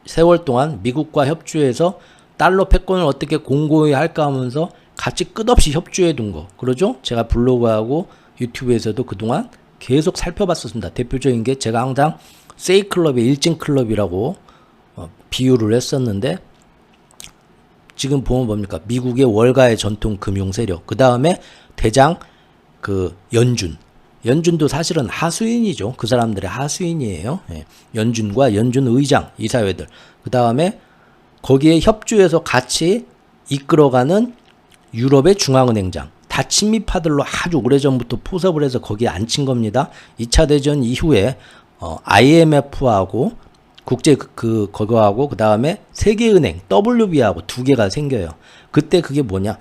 세월 동안 미국과 협조해서 달러 패권을 어떻게 공고히 할까 하면서 같이 끝없이 협조해 둔 거. 그러죠? 제가 블로그하고 유튜브에서도 그동안 계속 살펴봤었습니다. 대표적인 게 제가 항상 세이클럽의 일진클럽이라고 비유를 했었는데 지금 보면 뭡니까? 미국의 월가의 전통 금융 세력. 그 다음에 대장 연준도 사실은 하수인이죠. 그 사람들의 하수인이에요. 연준과 연준 의장, 이사회들. 그 다음에 거기에 협조해서 같이 이끌어가는 유럽의 중앙은행장. 다 친미파들로 아주 오래전부터 포섭을 해서 거기에 앉힌 겁니다. 2차 대전 이후에 IMF하고 국제 그거하고 그 다음에 세계은행 WB하고 두 개가 생겨요. 그때 그게 뭐냐?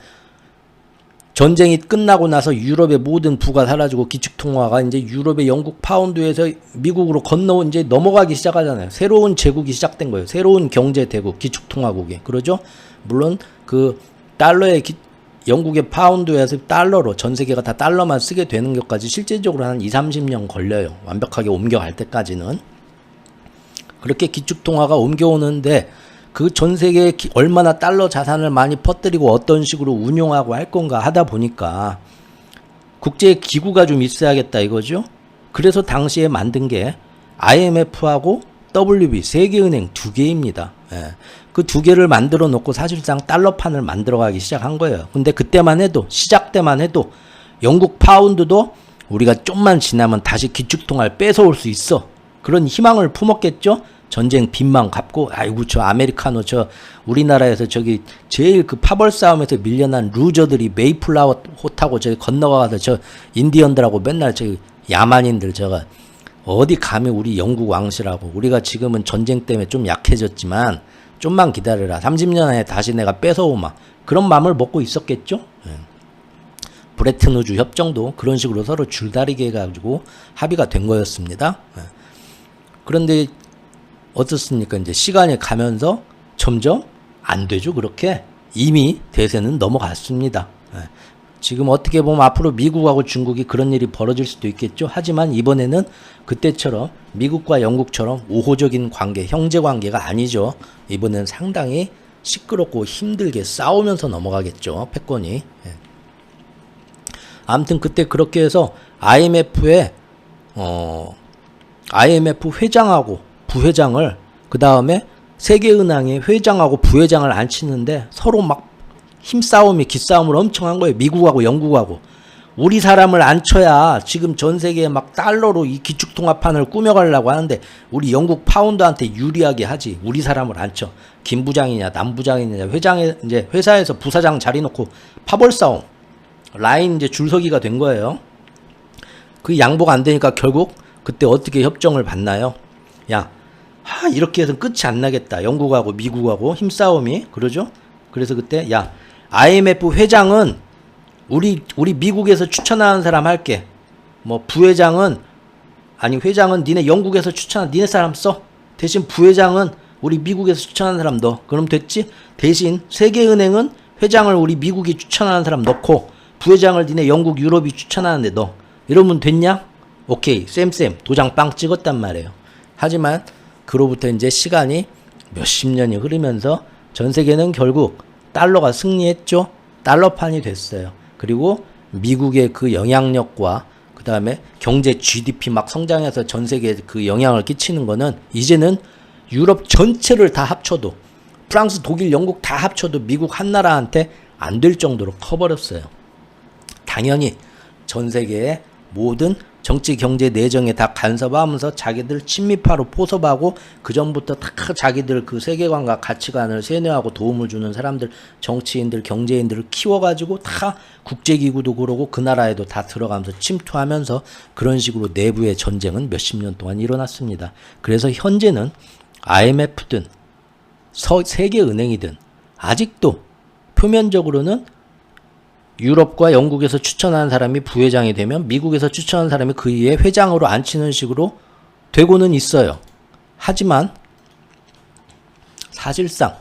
전쟁이 끝나고 나서 유럽의 모든 부가 사라지고 기축통화가 이제 유럽의 영국 파운드에서 미국으로 건너 이제 넘어가기 시작하잖아요. 새로운 제국이 시작된 거예요. 새로운 경제 대국, 기축통화국이. 그러죠? 물론 그 달러의 영국의 파운드에서 달러로 전 세계가 다 달러만 쓰게 되는 것까지 실제적으로 한 2-30년 걸려요. 완벽하게 옮겨갈 때까지는. 그렇게 기축통화가 옮겨오는데 그 전 세계에 얼마나 달러 자산을 많이 퍼뜨리고 어떤 식으로 운용하고 할 건가 하다 보니까 국제 기구가 좀 있어야겠다 이거죠. 그래서 당시에 만든 게 IMF하고 WB 세계은행 두 개입니다. 예. 그 두 개를 만들어 놓고 사실상 달러판을 만들어 가기 시작한 거예요. 근데 그때만 해도 시작 때만 해도 영국 파운드도 우리가 좀만 지나면 다시 기축통화를 뺏어올 수 있어. 그런 희망을 품었겠죠. 전쟁 빚만 갚고 아이고 저 아메리카노 저 우리나라에서 저기 제일 그 파벌 싸움에서 밀려난 루저들이 메이플라워 타고 저기 건너가서 저 인디언들하고 맨날 저기 야만인들 저거 어디 감히 우리 영국 왕실하고 우리가 지금은 전쟁 때문에 좀 약해졌지만 좀만 기다려라 30년 안에 다시 내가 뺏어오마 그런 마음을 먹고 있었겠죠. 브레튼 우즈 협정도 그런 식으로 서로 줄다리기 해가지고 합의가 된 거였습니다. 그런데 어떻습니까? 이제 시간이 가면서 점점 안 되죠. 그렇게 이미 대세는 넘어갔습니다. 지금 어떻게 보면 앞으로 미국하고 중국이 그런 일이 벌어질 수도 있겠죠. 하지만 이번에는 그때처럼 미국과 영국처럼 우호적인 관계, 형제 관계가 아니죠. 이번엔 상당히 시끄럽고 힘들게 싸우면서 넘어가겠죠. 패권이. 아무튼 그때 그렇게 해서 IMF 회장하고 부회장을 그 다음에 세계은행의 회장하고 부회장을 앉히는데 서로 막 힘싸움이 기싸움을 엄청 한 거예요. 미국하고 영국하고. 우리 사람을 앉혀야 지금 전 세계에 막 달러로 이 기축통화판을 꾸며가려고 하는데 우리 영국 파운드한테 유리하게 하지. 우리 사람을 앉혀. 김 부장이냐 남 부장이냐 이제 회사에서 부사장 자리 놓고 파벌 싸움. 라인 이제 줄서기가 된 거예요. 그 양보가 안 되니까 결국 그때 어떻게 협정을 받나요? 야, 이렇게 해서 끝이 안 나겠다. 영국하고 미국하고 힘싸움이. 그러죠? 그래서 그때 야, IMF 회장은 우리 미국에서 추천하는 사람 할게. 뭐 부회장은 회장은 니네 영국에서 추천한 니네 사람 써. 대신 부회장은 우리 미국에서 추천하는 사람 넣어. 그럼 됐지? 대신 세계은행은 회장을 우리 미국이 추천하는 사람 넣고 부회장을 니네 영국 유럽이 추천하는데 넣어. 이러면 됐냐? 오케이. 쌤 도장 빵 찍었단 말이에요. 하지만 그로부터 이제 시간이 몇십 년이 흐르면서 전 세계는 결국 달러가 승리했죠. 달러판이 됐어요. 그리고 미국의 그 영향력과 그 다음에 경제 GDP 막 성장해서 전 세계에 그 영향을 끼치는 거는 이제는 유럽 전체를 다 합쳐도 프랑스, 독일, 영국 다 합쳐도 미국 한 나라한테 안 될 정도로 커버렸어요. 당연히 전 세계의 모든 정치, 경제, 내정에 다 간섭하면서 자기들 친미파로 포섭하고 그 전부터 다 자기들 그 세계관과 가치관을 세뇌하고 도움을 주는 사람들, 정치인들, 경제인들을 키워가지고 다 국제기구도 그러고 그 나라에도 다 들어가면서 침투하면서 그런 식으로 내부의 전쟁은 몇십 년 동안 일어났습니다. 그래서 현재는 IMF든 세계은행이든 아직도 표면적으로는 유럽과 영국에서 추천하는 사람이 부회장이 되면 미국에서 추천하는 사람이 그 위에 회장으로 앉히는 식으로 되고는 있어요. 하지만 사실상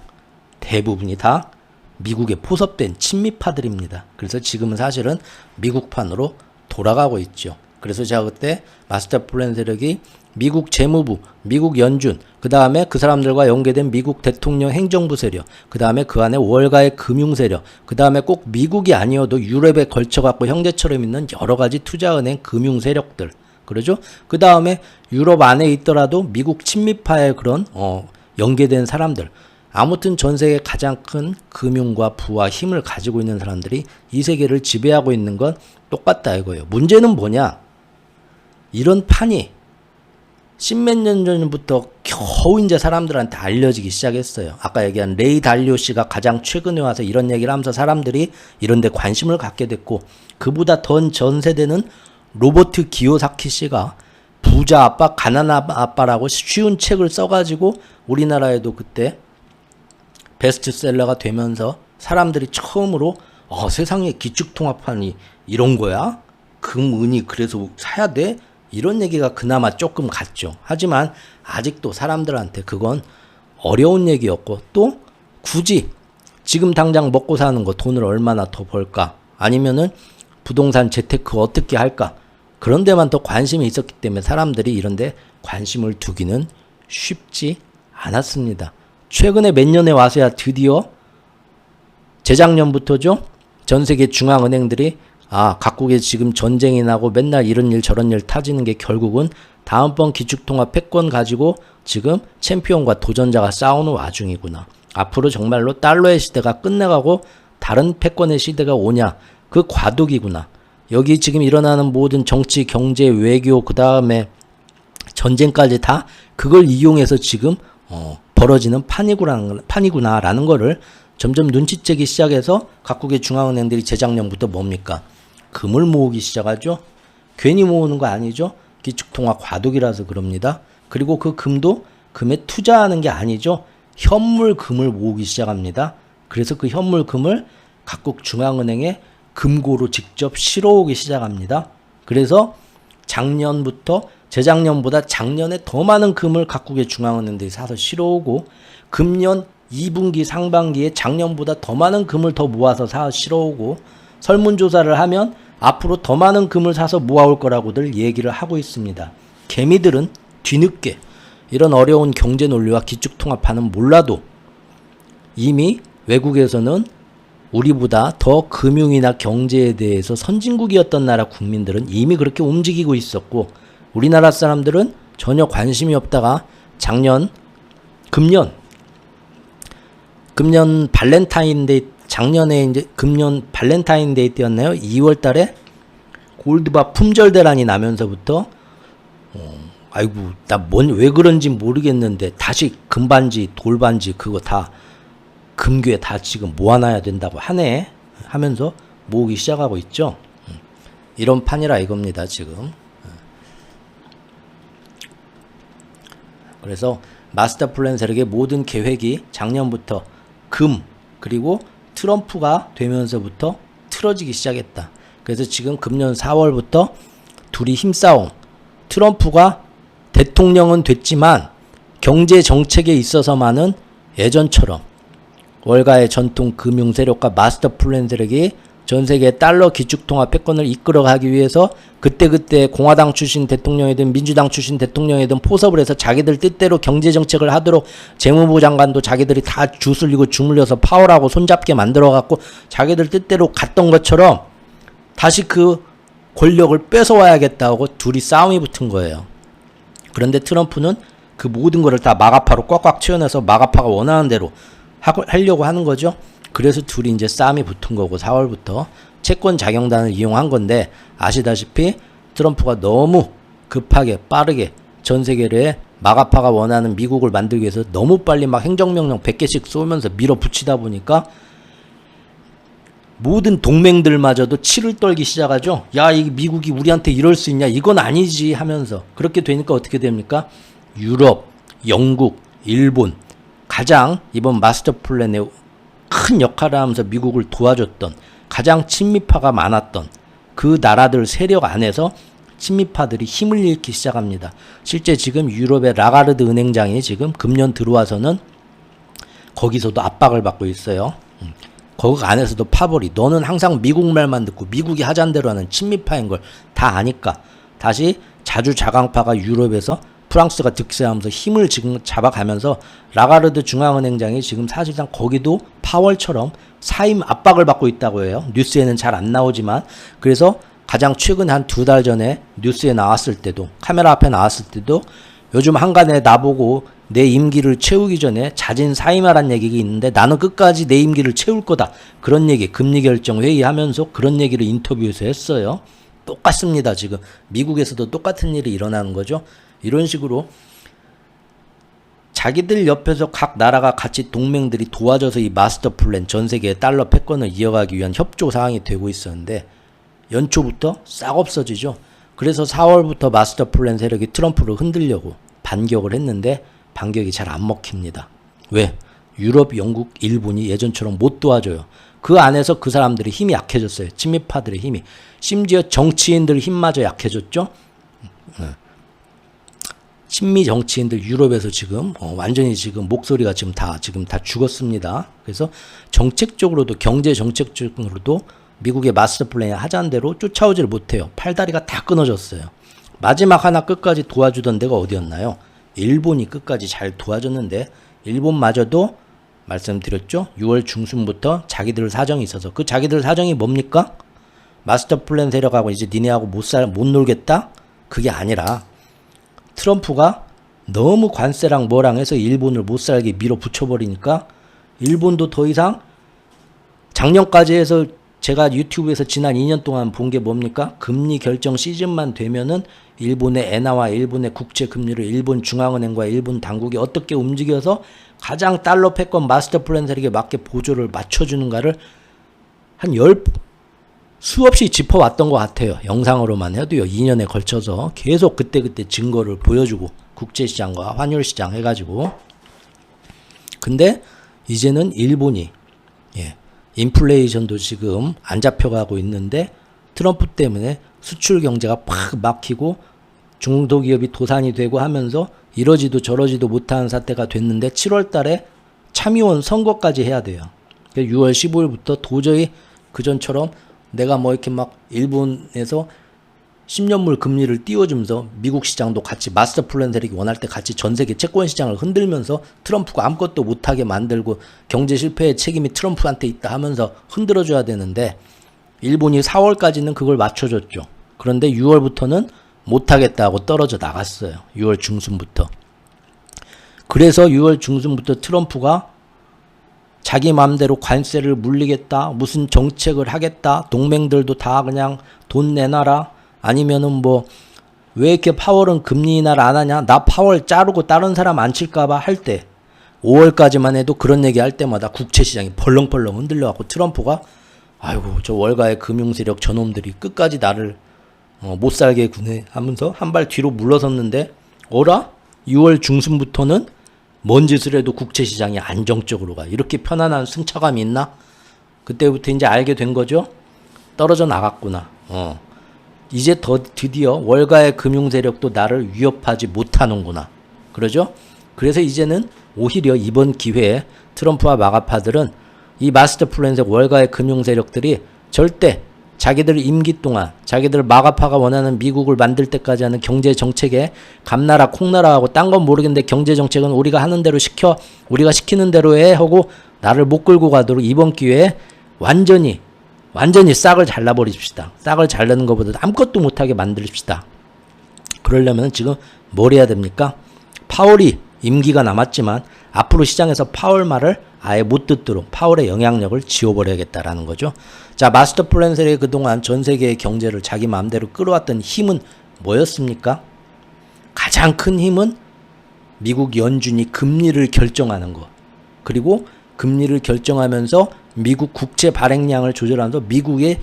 대부분이 다 미국에 포섭된 친미파들입니다. 그래서 지금은 사실은 미국판으로 돌아가고 있죠. 그래서 제가 그때 마스터 플랜 세력이 미국 재무부, 미국 연준, 그 다음에 그 사람들과 연계된 미국 대통령 행정부 세력, 그 다음에 그 안에 월가의 금융 세력, 그 다음에 꼭 미국이 아니어도 유럽에 걸쳐갖고 형제처럼 있는 여러 가지 투자은행 금융 세력들, 그러죠? 그 다음에 유럽 안에 있더라도 미국 친미파의 그런 연계된 사람들, 아무튼 전 세계 가장 큰 금융과 부와 힘을 가지고 있는 사람들이 이 세계를 지배하고 있는 건 똑같다 이거예요. 문제는 뭐냐? 이런 판이 십몇 년 전부터 겨우 이제 사람들한테 알려지기 시작했어요. 아까 얘기한 레이 달리오 씨가 가장 최근에 와서 이런 얘기를 하면서 사람들이 이런 데 관심을 갖게 됐고, 그보다 더 전 세대는 로버트 기요사키 씨가 부자 아빠, 가난한 아빠라고 쉬운 책을 써가지고 우리나라에도 그때 베스트셀러가 되면서 사람들이 처음으로 세상에 기축통화판이 이런 거야? 금, 은이 그래서 사야 돼? 이런 얘기가 그나마 조금 갔죠. 하지만 아직도 사람들한테 그건 어려운 얘기였고, 또 굳이 지금 당장 먹고 사는 거 돈을 얼마나 더 벌까? 아니면은 부동산 재테크 어떻게 할까? 그런 데만 더 관심이 있었기 때문에 사람들이 이런 데 관심을 두기는 쉽지 않았습니다. 최근에 몇 년에 와서야 드디어 재작년부터죠. 전 세계 중앙은행들이 각국에 지금 전쟁이 나고 맨날 이런 일 저런 일 타지는 게 결국은 다음번 기축통화 패권 가지고 지금 챔피언과 도전자가 싸우는 와중이구나. 앞으로 정말로 달러의 시대가 끝나가고 다른 패권의 시대가 오냐. 그 과도기구나. 여기 지금 일어나는 모든 정치, 경제, 외교, 그 다음에 전쟁까지 다 그걸 이용해서 지금 벌어지는 판이구나라는 거를 점점 눈치채기 시작해서 각국의 중앙은행들이 재작년부터 뭡니까? 금을 모으기 시작하죠. 괜히 모으는 거 아니죠. 기축통화 과도기라서 그럽니다. 그리고 그 금도 금에 투자하는 게 아니죠. 현물금을 모으기 시작합니다. 그래서 그 현물금을 각국 중앙은행에 금고로 직접 실어오기 시작합니다. 그래서 작년부터 재작년보다 작년에 더 많은 금을 각국의 중앙은행들이 사서 실어오고, 금년 2분기 상반기에 작년보다 더 많은 금을 더 모아서 사서 실어오고, 설문조사를 하면 앞으로 더 많은 금을 사서 모아올 거라고들 얘기를 하고 있습니다. 개미들은 뒤늦게 이런 어려운 경제 논리와 기축통화판은 몰라도 이미 외국에서는 우리보다 더 금융이나 경제에 대해서 선진국이었던 나라 국민들은 이미 그렇게 움직이고 있었고, 우리나라 사람들은 전혀 관심이 없다가 금년 발렌타인데이, 작년에 이제 금년 발렌타인데이 때였나요? 2월 달에 골드바 품절 대란이 나면서부터 왜 그런지 모르겠는데 다시 금반지, 돌반지 그거 다 금괴 다 지금 모아놔야 된다고 하네 하면서 모으기 시작하고 있죠. 이런 판이라 이겁니다, 지금. 그래서 마스터 플랜 세력의 모든 계획이 작년부터 금, 그리고 트럼프가 되면서부터 틀어지기 시작했다. 그래서 지금 금년 4월부터 둘이 힘싸움. 트럼프가 대통령은 됐지만 경제 정책에 있어서만은 예전처럼 월가의 전통 금융 세력과 마스터 플랜 세력이 전 세계 달러 기축통화 패권을 이끌어가기 위해서 그때 공화당 출신 대통령이든 민주당 출신 대통령이든 포섭을 해서 자기들 뜻대로 경제 정책을 하도록 재무부 장관도 자기들이 다 주술리고 주물려서 파월하고 손잡게 만들어갖고 자기들 뜻대로 갔던 것처럼 다시 그 권력을 뺏어와야겠다고 둘이 싸움이 붙은 거예요. 그런데 트럼프는 그 모든 거를 다 마가파로 꽉꽉 채워내서 마가파가 원하는 대로 하려고 하는 거죠. 그래서 둘이 이제 싸움이 붙은 거고 4월부터 채권 자경단을 이용한 건데, 아시다시피 트럼프가 너무 급하게 빠르게 전 세계를 마가파가 원하는 미국을 만들기 위해서 너무 빨리 막 행정명령 100개씩 쏘면서 밀어붙이다 보니까 모든 동맹들마저도 치를 떨기 시작하죠. 야, 이 미국이 우리한테 이럴 수 있냐? 이건 아니지 하면서. 그렇게 되니까 어떻게 됩니까? 유럽, 영국, 일본, 가장 이번 마스터 플랜에 큰 역할을 하면서 미국을 도와줬던, 가장 친미파가 많았던 그 나라들 세력 안에서 친미파들이 힘을 잃기 시작합니다. 실제 지금 유럽의 라가르드 은행장이 지금 금년 들어와서는 거기서도 압박을 받고 있어요. 거기 안에서도 파벌이, 너는 항상 미국 말만 듣고 미국이 하자는 대로 하는 친미파인 걸 다 아니까 다시 자주자강파가 유럽에서 프랑스가 득세하면서 힘을 지금 잡아가면서 라가르드 중앙은행장이 지금 사실상 거기도 파월처럼 사임 압박을 받고 있다고 해요. 뉴스에는 잘 안 나오지만. 그래서 가장 최근 한 2달 전에 뉴스에 나왔을 때도, 카메라 앞에 나왔을 때도 요즘 한간에 나보고 내 임기를 채우기 전에 자진 사임하라는 얘기가 있는데 나는 끝까지 내 임기를 채울 거다. 그런 얘기, 금리결정회의 하면서 그런 얘기를 인터뷰에서 했어요. 똑같습니다. 지금 미국에서도 똑같은 일이 일어나는 거죠. 이런 식으로 자기들 옆에서 각 나라가 같이 동맹들이 도와줘서 이 마스터 플랜, 전 세계의 달러 패권을 이어가기 위한 협조 사항이 되고 있었는데 연초부터 싹 없어지죠. 그래서 4월부터 마스터 플랜 세력이 트럼프를 흔들려고 반격을 했는데 반격이 잘 안 먹힙니다. 왜? 유럽, 영국, 일본이 예전처럼 못 도와줘요. 그 안에서 그 사람들의 힘이 약해졌어요. 친미파들의 힘이. 심지어 정치인들 힘마저 약해졌죠. 친미 정치인들 유럽에서 지금 완전히 지금 목소리가 지금 다 죽었습니다. 그래서 정책적으로도 경제 정책적으로도 미국의 마스터 플랜이 하자는 대로 쫓아오지를 못해요. 팔다리가 다 끊어졌어요. 마지막 하나 끝까지 도와주던 데가 어디였나요? 일본이 끝까지 잘 도와줬는데 일본마저도 말씀드렸죠. 6월 중순부터 자기들 사정이 있어서 그 자기들 사정이 뭡니까? 마스터 플랜 세력하고 이제 니네하고 못 놀겠다? 그게 아니라 트럼프가 너무 관세랑 뭐랑 해서 일본을 못 살게 밀어붙여버리니까 일본도 더 이상 작년까지 해서 제가 유튜브에서 지난 2년 동안 본 게 뭡니까? 금리 결정 시즌만 되면은 일본의 엔화와 일본의 국채 금리를 일본 중앙은행과 일본 당국이 어떻게 움직여서 가장 달러 패권 마스터 플랜 세력에 맞게 보조를 맞춰주는가를 한 수없이 짚어왔던 것 같아요. 영상으로만 해도요. 2년에 걸쳐서 계속 그때그때 증거를 보여주고 국제시장과 환율시장 해가지고 근데 이제는 일본이 인플레이션도 지금 안 잡혀가고 있는데 트럼프 때문에 수출 경제가 팍 막히고 중소기업이 도산이 되고 하면서 이러지도 저러지도 못하는 사태가 됐는데 7월 달에 참의원 선거까지 해야 돼요. 6월 15일부터 도저히 그전처럼 내가 뭐 이렇게 막 일본에서 10년물 금리를 띄워주면서 미국 시장도 같이 마스터 플랜 세력이 원할 때 같이 전 세계 채권 시장을 흔들면서 트럼프가 아무것도 못하게 만들고 경제 실패의 책임이 트럼프한테 있다 하면서 흔들어줘야 되는데 일본이 4월까지는 그걸 맞춰줬죠. 그런데 6월부터는 못하겠다고 떨어져 나갔어요. 6월 중순부터. 그래서 6월 중순부터 트럼프가 자기 마음대로 관세를 물리겠다, 무슨 정책을 하겠다, 동맹들도 다 그냥 돈 내놔라, 아니면은 뭐 왜 이렇게 파월은 금리 인하를 안 하냐, 나 파월 자르고 다른 사람 안 칠까봐 할 때 5월까지만 해도 그런 얘기 할 때마다 국채 시장이 벌렁벌렁 흔들려갖고 트럼프가 아이고 저 월가의 금융세력 저놈들이 끝까지 나를 못 살게 구네 하면서 한 발 뒤로 물러섰는데 어라? 6월 중순부터는 뭔 짓을 해도 국채 시장이 안정적으로 가. 이렇게 편안한 승차감이 있나? 그때부터 이제 알게 된 거죠. 떨어져 나갔구나. 이제 드디어 월가의 금융 세력도 나를 위협하지 못하는구나. 그러죠? 그래서 이제는 오히려 이번 기회에 트럼프와 마가파들은 이 마스터 플랜색 월가의 금융 세력들이 절대 자기들 임기 동안 자기들 마가파가 원하는 미국을 만들 때까지 하는 경제 정책에 감나라 콩나라 하고 딴 건 모르겠는데 경제 정책은 우리가 하는 대로 시켜 우리가 시키는 대로 해 하고 나를 못 끌고 가도록 이번 기회에 완전히 싹을 잘라버리십시다. 싹을 자르는 것보다 아무것도 못하게 만들십시다. 그러려면 지금 뭘 해야 됩니까? 파월이 임기가 남았지만 앞으로 시장에서 파월 말을 아예 못 듣도록 파월의 영향력을 지워버려야겠다라는 거죠. 자, 마스터 플랜 세력이 그동안 전 세계의 경제를 자기 마음대로 끌어왔던 힘은 뭐였습니까? 가장 큰 힘은 미국 연준이 금리를 결정하는 거. 그리고 금리를 결정하면서 미국 국채 발행량을 조절하면서 미국의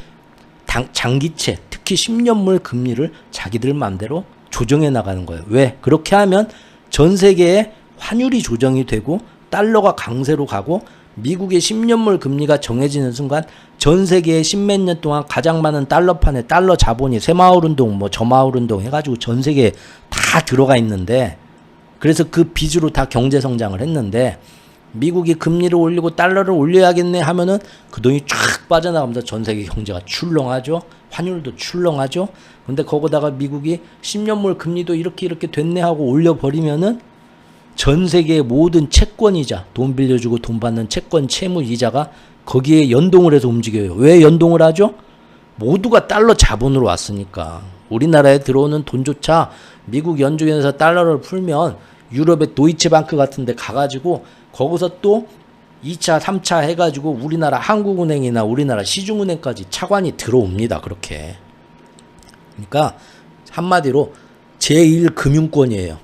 장기채, 특히 10년물 금리를 자기들 마음대로 조정해 나가는 거예요. 왜? 그렇게 하면 전 세계의 환율이 조정이 되고 달러가 강세로 가고 미국의 10년물 금리가 정해지는 순간 전 세계에 10몇 년 동안 가장 많은 달러판에 달러 자본이 새마을운동 뭐 저마을운동 해가지고 전 세계에 다 들어가 있는데 그래서 그 빚으로 다 경제성장을 했는데 미국이 금리를 올리고 달러를 올려야겠네 하면은 그 돈이 쫙 빠져나가면서 전 세계 경제가 출렁하죠. 환율도 출렁하죠. 근데 거기다가 미국이 10년물 금리도 이렇게 됐네 하고 올려버리면은 전 세계의 모든 채권이자 돈 빌려주고 돈 받는 채권 채무 이자가 거기에 연동을 해서 움직여요. 왜 연동을 하죠? 모두가 달러 자본으로 왔으니까. 우리나라에 들어오는 돈조차 미국 연준에서 달러를 풀면 유럽의 도이치방크 같은 데 가가지고 거기서 또 2차, 3차 해가지고 우리나라 한국은행이나 우리나라 시중은행까지 차관이 들어옵니다. 그렇게. 그러니까 한마디로 제1금융권이에요.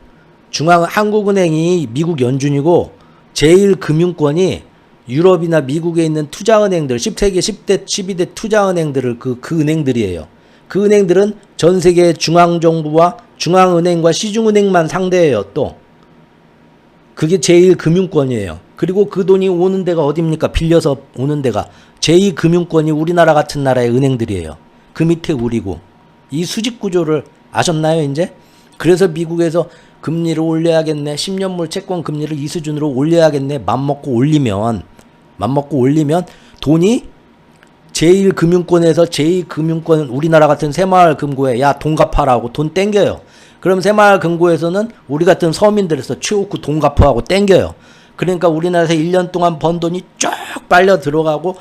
한국은행이 미국 연준이고 제1금융권이 유럽이나 미국에 있는 투자은행들, 세계 10대, 12대 투자은행들을 그 은행들이에요. 그 은행들은 전 세계 중앙정부와 중앙은행과 시중은행만 상대해요. 또 그게 제1금융권이에요. 그리고 그 돈이 오는 데가 어딥니까? 빌려서 오는 데가 제2금융권이 우리나라 같은 나라의 은행들이에요. 그 밑에 우리고. 이 수직 구조를 아셨나요, 이제? 그래서 미국에서 금리를 올려야겠네. 10년물 채권 금리를 이 수준으로 올려야겠네. 맘먹고 올리면 돈이 제1금융권에서 제2금융권 우리나라 같은 새마을금고에 야 돈 갚아라고 돈 땡겨요. 그럼 새마을금고에서는 우리 같은 서민들에서 최옥구 돈 갚아하고 땡겨요. 그러니까 우리나라에서 1년 동안 번 돈이 쫙 빨려 들어가고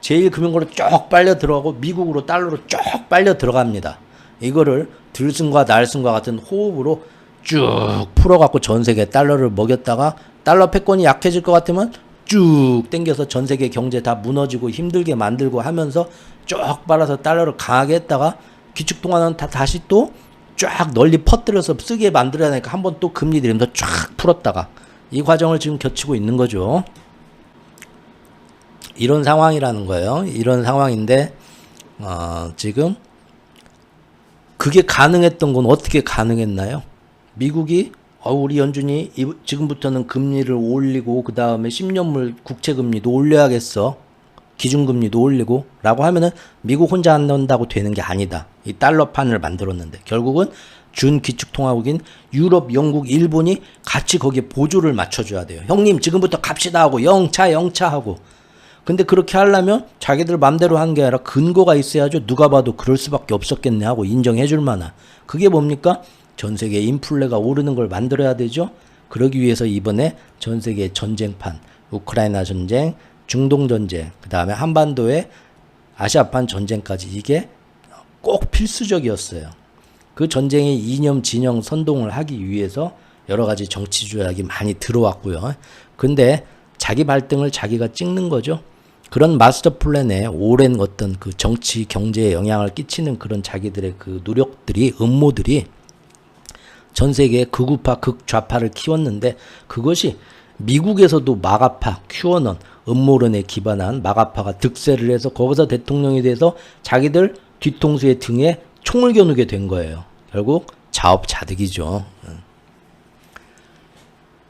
제1금융권으로 쫙 빨려 들어가고 미국으로 달러로 쫙 빨려 들어갑니다. 이거를 들숨과 날숨과 같은 호흡으로 쭉 풀어갖고 전 세계 달러를 먹였다가 달러 패권이 약해질 것 같으면 쭉 땡겨서 전 세계 경제 다 무너지고 힘들게 만들고 하면서 쫙 빨아서 달러를 강하게 했다가 기축통화는 다시 또 쫙 널리 퍼뜨려서 쓰게 만들어야 되니까 한번 또 금리 내리면서 쫙 풀었다가 이 과정을 지금 거치고 있는 거죠. 이런 상황이라는 거예요. 이런 상황인데 지금 그게 가능했던 건 어떻게 가능했나요? 미국이 우리 연준이 지금부터는 금리를 올리고 그 다음에 10년물 국채금리도 올려야겠어. 기준금리도 올리고 라고 하면은 미국 혼자 한다고 되는 게 아니다. 이 달러판을 만들었는데 결국은 준기축통화국인 유럽, 영국, 일본이 같이 거기에 보조를 맞춰줘야 돼요. 형님 지금부터 갑시다 하고 영차 하고. 근데 그렇게 하려면 자기들 맘대로 한 게 아니라 근거가 있어야죠. 누가 봐도 그럴 수밖에 없었겠네 하고 인정해 줄 만한. 그게 뭡니까? 전 세계 인플레가 오르는 걸 만들어야 되죠. 그러기 위해서 이번에 전 세계 전쟁판, 우크라이나 전쟁, 중동 전쟁, 그 다음에 한반도의 아시아판 전쟁까지 이게 꼭 필수적이었어요. 그 전쟁의 이념, 진영, 선동을 하기 위해서 여러 가지 정치 조약이 많이 들어왔고요. 근데 자기 발등을 자기가 찍는 거죠. 그런 마스터 플랜에 오랜 어떤 그 정치, 경제에 영향을 끼치는 그런 자기들의 그 노력들이, 음모들이 전 세계의 극우파, 극좌파를 키웠는데 그것이 미국에서도 마가파, 큐어넌, 음모론에 기반한 마가파가 득세를 해서 거기서 대통령이 돼서 자기들 뒤통수의 등에 총을 겨누게 된 거예요. 결국 자업자득이죠.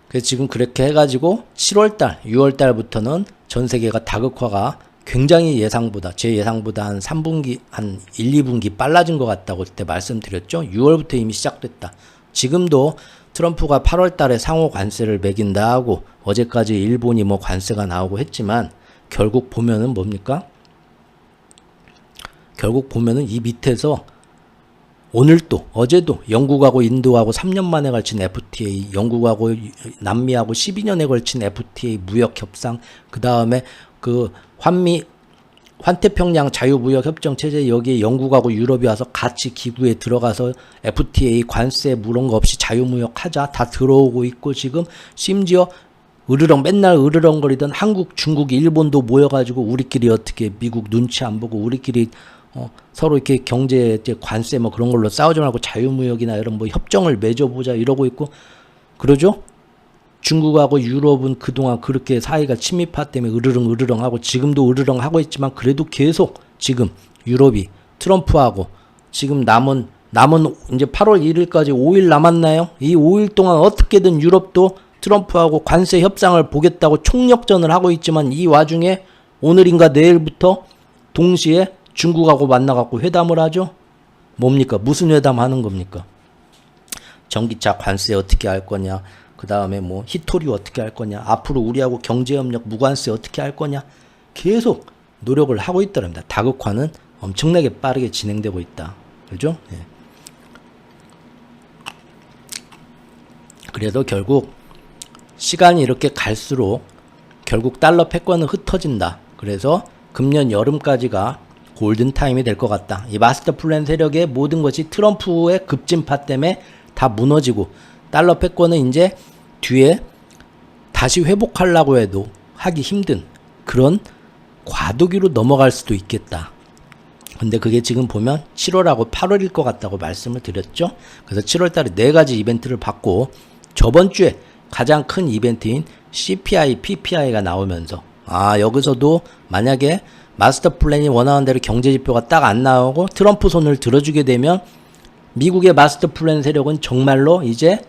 그래서 지금 그렇게 해가지고 7월달, 6월달부터는 전 세계가 다극화가 굉장히 예상보다, 제 예상보다 한 3분기, 한 1, 2분기 빨라진 것 같다고 그때 말씀드렸죠. 6월부터 이미 시작됐다. 지금도 트럼프가 8월 달에 상호 관세를 매긴다 하고 어제까지 일본이 뭐 관세가 나오고 했지만 결국 보면은 뭡니까? 결국 보면은 이 밑에서 오늘도 어제도 영국하고 인도하고 3년 만에 걸친 FTA, 영국하고 남미하고 12년에 걸친 FTA 무역 협상, 그 다음에 그 환태평양 자유무역협정 체제 여기에 영국하고 유럽이 와서 같이 기구에 들어가서 FTA 관세 물은 거 없이 자유무역하자 다 들어오고 있고 지금 심지어 맨날 으르렁거리던 한국, 중국, 일본도 모여가지고 우리끼리 어떻게 미국 눈치 안 보고 우리끼리 서로 이렇게 경제 관세 뭐 그런 걸로 싸우지 말고 자유무역이나 이런 뭐 협정을 맺어보자 이러고 있고 그러죠? 중국하고 유럽은 그동안 그렇게 사이가 친미파 때문에 으르렁 하고 지금도 으르렁 하고 있지만 그래도 계속 지금 유럽이 트럼프하고 지금 남은 이제 8월 1일까지 5일 남았나요? 이 5일 동안 어떻게든 유럽도 트럼프하고 관세 협상을 보겠다고 총력전을 하고 있지만 이 와중에 오늘인가 내일부터 동시에 중국하고 만나갖고 회담을 하죠? 뭡니까? 무슨 회담 하는 겁니까? 전기차 관세 어떻게 할 거냐? 그 다음에 뭐 히토리 어떻게 할 거냐? 앞으로 우리하고 경제협력 무관세 어떻게 할 거냐? 계속 노력을 하고 있더랍니다. 다극화는 엄청나게 빠르게 진행되고 있다. 그죠? 네. 그래서 결국 시간이 이렇게 갈수록 결국 달러 패권은 흩어진다. 그래서 금년 여름까지가 골든타임이 될 것 같다. 이 마스터 플랜 세력의 모든 것이 트럼프의 급진파 때문에 다 무너지고 달러 패권은 이제 뒤에 다시 회복하려고 해도 하기 힘든 그런 과도기로 넘어갈 수도 있겠다. 근데 그게 지금 보면 7월하고 8월일 것 같다고 말씀을 드렸죠. 그래서 7월 달에 4가지 이벤트를 받고 저번 주에 가장 큰 이벤트인 CPI, PPI가 나오면서 아, 여기서도 만약에 마스터 플랜이 원하는 대로 경제 지표가 딱 안 나오고 트럼프 손을 들어주게 되면 미국의 마스터 플랜 세력은 정말로 이제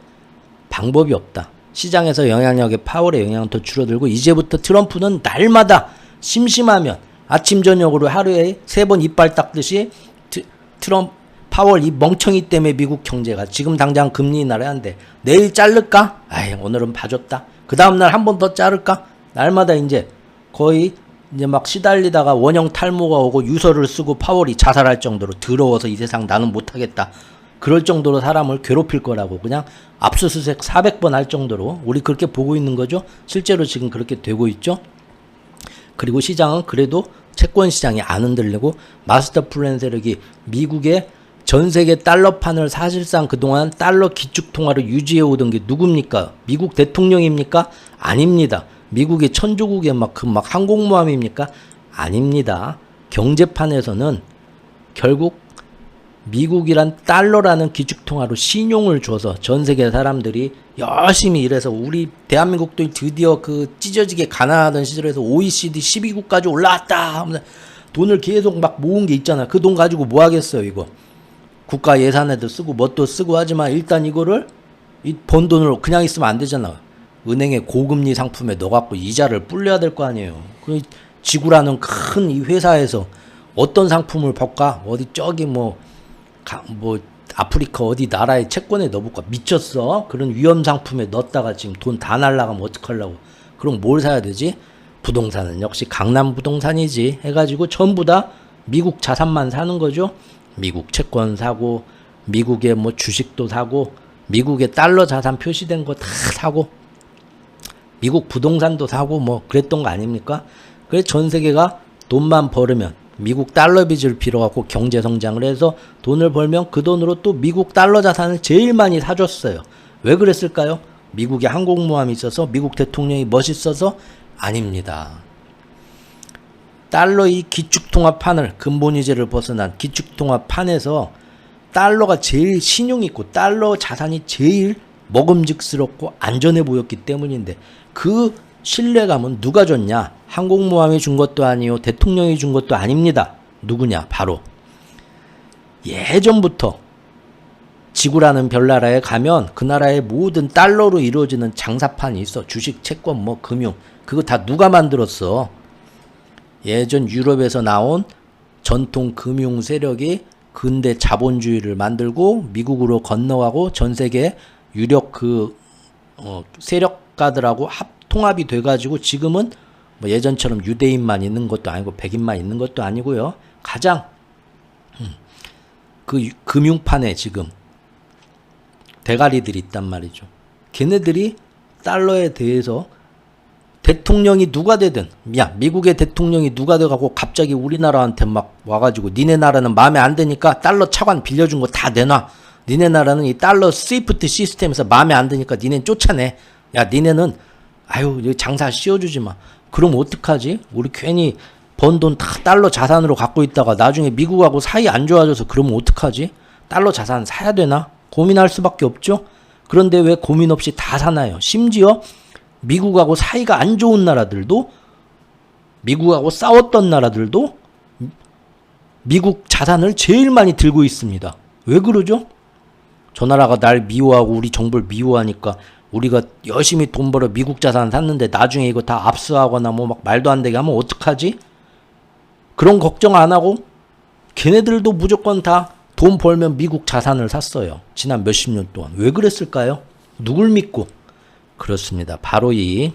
방법이 없다. 시장에서 영향력의 파월의 영향은 더 줄어들고 이제부터 트럼프는 날마다 심심하면 아침 저녁으로 하루에 3번 이빨 닦듯이 트럼프 파월 이 멍청이 때문에 미국 경제가 지금 당장 금리 인하를 하는데 내일 자를까? 아이 오늘은 봐줬다. 그 다음날 한 번 더 자를까? 날마다 이제 거의 이제 막 시달리다가 원형 탈모가 오고 유서를 쓰고 파월이 자살할 정도로 더러워서 이 세상 나는 못하겠다. 그럴 정도로 사람을 괴롭힐 거라고 그냥 압수수색 400번 할 정도로 우리 그렇게 보고 있는 거죠. 실제로 지금 그렇게 되고 있죠. 그리고 시장은 그래도 채권 시장이 안 흔들리고 마스터 플랜 세력이 미국의 전 세계 달러판을 사실상 그동안 달러 기축통화를 유지해 오던 게 누굽니까? 미국 대통령입니까? 아닙니다. 미국의 천조국의 막 항공모함입니까? 아닙니다. 경제판에서는 결국 미국이란 달러라는 기축통화로 신용을 줘서 전 세계 사람들이 열심히 일해서 우리 대한민국도 드디어 그 찢어지게 가난하던 시절에서 OECD 12국까지 올라왔다 하면서 돈을 계속 막 모은 게 있잖아. 그 돈 가지고 뭐 하겠어요 이거. 국가 예산에도 쓰고 뭣도 쓰고 하지만 일단 이거를 이 번 돈으로 그냥 있으면 안 되잖아. 은행의 고금리 상품에 넣어갖고 이자를 불려야 될 거 아니에요. 그 지구라는 큰 이 회사에서 어떤 상품을 볼까? 어디 저기 뭐 아프리카 어디 나라의 채권에 넣어볼까? 미쳤어? 그런 위험 상품에 넣었다가 지금 돈 다 날라가면 어떡하려고? 그럼 뭘 사야 되지? 부동산은 역시 강남 부동산이지 해가지고 전부 다 미국 자산만 사는 거죠. 미국 채권 사고 미국의 뭐 주식도 사고 미국의 달러 자산 표시된 거 다 사고 미국 부동산도 사고 뭐 그랬던 거 아닙니까? 그래서 전 세계가 돈만 벌으면 미국 달러 빚을 빌어갖고 경제 성장을 해서 돈을 벌면 그 돈으로 또 미국 달러 자산을 제일 많이 사줬어요. 왜 그랬을까요? 미국에 항공모함이 있어서 미국 대통령이 멋있어서? 아닙니다. 달러 이 기축통화판을 근본이제를 벗어난 기축통화판에서 달러가 제일 신용이 있고 달러 자산이 제일 먹음직스럽고 안전해 보였기 때문인데 그 신뢰감은 누가 줬냐? 항공모함이 준 것도 아니요 대통령이 준 것도 아닙니다. 누구냐? 바로 예전부터 지구라는 별나라에 가면 그 나라의 모든 달러로 이루어지는 장사판이 있어. 주식, 채권, 뭐 금융 그거 다 누가 만들었어? 예전 유럽에서 나온 전통 금융 세력이 근대 자본주의를 만들고 미국으로 건너가고 전 세계 유력 세력가들하고 통합이 돼가지고 지금은 뭐 예전처럼 유대인만 있는 것도 아니고 백인만 있는 것도 아니고요. 가장 그 금융판에 지금 대가리들이 있단 말이죠. 걔네들이 달러에 대해서 대통령이 누가 되든 미국의 대통령이 누가 돼가고 갑자기 우리나라한테 막 와가지고 니네 나라는 마음에 안 드니까 달러 차관 빌려준 거 다 내놔. 니네 나라는 이 달러 스위프트 시스템에서 마음에 안 드니까 니네는 쫓아내. 야 니네는 아유 장사 씌워주지 마. 그럼 어떡하지? 우리 괜히 번 돈 다 달러 자산으로 갖고 있다가 나중에 미국하고 사이 안 좋아져서 그러면 어떡하지? 달러 자산 사야 되나? 고민할 수밖에 없죠. 그런데 왜 고민 없이 다 사나요? 심지어 미국하고 사이가 안 좋은 나라들도 미국하고 싸웠던 나라들도 미국 자산을 제일 많이 들고 있습니다. 왜 그러죠? 저 나라가 날 미워하고 우리 정부를 미워하니까 우리가 열심히 돈 벌어 미국 자산 샀는데 나중에 이거 다 압수하거나 뭐 막 말도 안 되게 하면 어떡하지? 그런 걱정 안 하고 걔네들도 무조건 다 돈 벌면 미국 자산을 샀어요. 지난 몇십 년 동안. 왜 그랬을까요? 누굴 믿고? 그렇습니다. 바로 이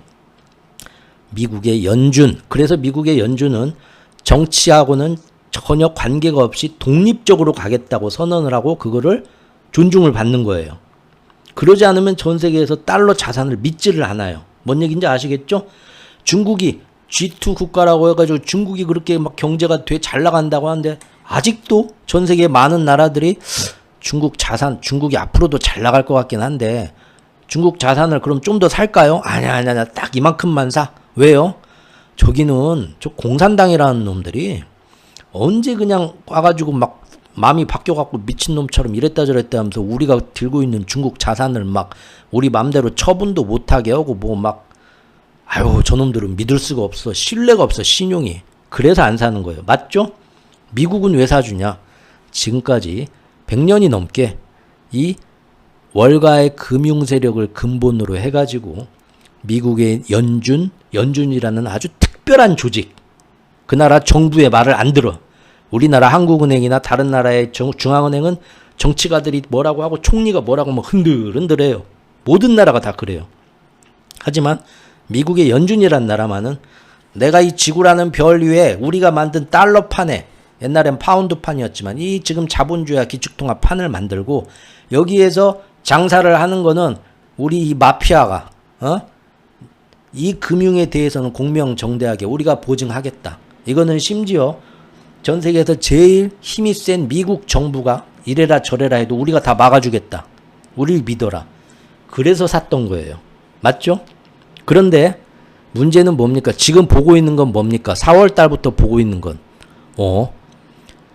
미국의 연준. 그래서 미국의 연준은 정치하고는 전혀 관계가 없이 독립적으로 가겠다고 선언을 하고 그거를 존중을 받는 거예요. 그러지 않으면 전 세계에서 달러 자산을 믿지를 않아요. 뭔 얘기인지 아시겠죠? 중국이 G2 국가라고 해가지고 중국이 그렇게 막 경제가 잘 나간다고 하는데 아직도 전 세계 많은 나라들이 중국 자산, 중국이 앞으로도 잘 나갈 것 같긴 한데 중국 자산을 그럼 좀 더 살까요? 아니야. 딱 이만큼만 사. 왜요? 저기는 저 공산당이라는 놈들이 언제 그냥 와가지고 막 마음이 바뀌어갖고 미친놈처럼 이랬다 저랬다 하면서 우리가 들고 있는 중국 자산을 막 우리 맘대로 처분도 못하게 하고 뭐 막 아유, 저놈들은 믿을 수가 없어. 신뢰가 없어, 신용이. 그래서 안 사는 거예요. 맞죠? 미국은 왜 사주냐? 지금까지 100년이 넘게 이 월가의 금융 세력을 근본으로 해가지고 미국의 연준이라는 아주 특별한 조직, 그 나라 정부의 말을 안 들어. 우리나라 한국은행이나 다른 나라의 중앙은행은 정치가들이 뭐라고 하고 총리가 뭐라고 하면 흔들흔들해요. 모든 나라가 다 그래요. 하지만 미국의 연준이란 나라만은 내가 이 지구라는 별 위에 우리가 만든 달러판에, 옛날엔 파운드판이었지만 이 지금 자본주의와 기축통화판을 만들고 여기에서 장사를 하는 거는 우리 이 마피아가 이 금융에 대해서는 공명정대하게 우리가 보증하겠다. 이거는 심지어 전 세계에서 제일 힘이 센 미국 정부가 이래라 저래라 해도 우리가 다 막아주겠다. 우리를 믿어라. 그래서 샀던 거예요. 맞죠? 그런데 문제는 뭡니까? 지금 보고 있는 건 뭡니까? 4월 달부터 보고 있는 건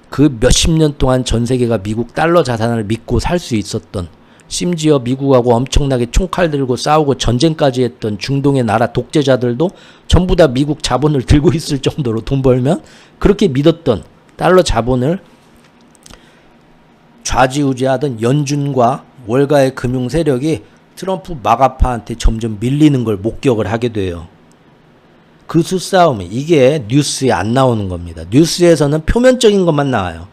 그 몇십 년 동안 전 세계가 미국 달러 자산을 믿고 살 수 있었던, 심지어 미국하고 엄청나게 총칼 들고 싸우고 전쟁까지 했던 중동의 나라 독재자들도 전부 다 미국 자본을 들고 있을 정도로 돈 벌면 그렇게 믿었던 달러 자본을 좌지우지하던 연준과 월가의 금융 세력이 트럼프 마가파한테 점점 밀리는 걸 목격을 하게 돼요. 그 수싸움이, 이게 뉴스에 안 나오는 겁니다. 뉴스에서는 표면적인 것만 나와요.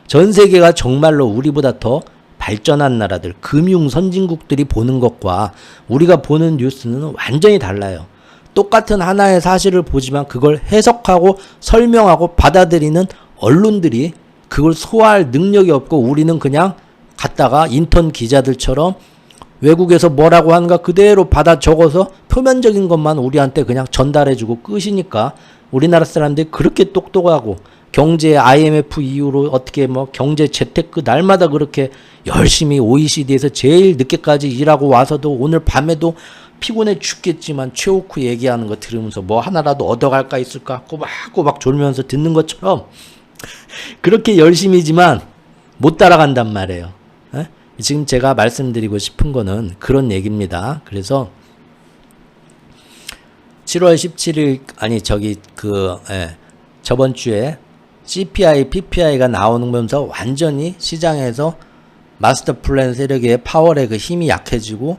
전 세계가 정말로 우리보다 더 발전한 나라들, 금융 선진국들이 보는 것과 우리가 보는 뉴스는 완전히 달라요. 똑같은 하나의 사실을 보지만 그걸 해석하고 설명하고 받아들이는 언론들이 그걸 소화할 능력이 없고, 우리는 그냥 갔다가 인턴 기자들처럼 외국에서 뭐라고 하는가 그대로 받아 적어서 표면적인 것만 우리한테 그냥 전달해주고 끝이니까 우리나라 사람들이 그렇게 똑똑하고, 경제 IMF 이후로 어떻게 뭐 경제 재테크 날마다 그렇게 열심히 OECD에서 제일 늦게까지 일하고 와서도 오늘 밤에도 피곤해 죽겠지만 최오쿠 얘기하는 거 들으면서 뭐 하나라도 얻어갈까 있을까 꼬박꼬박 졸면서 듣는 것처럼 그렇게 열심히지만 못 따라간단 말이에요. 에? 지금 제가 말씀드리고 싶은 거는 그런 얘기입니다. 그래서 7월 17일 저번 주에 CPI, PPI가 나오면서 완전히 시장에서 마스터 플랜 세력의 파월의 그 힘이 약해지고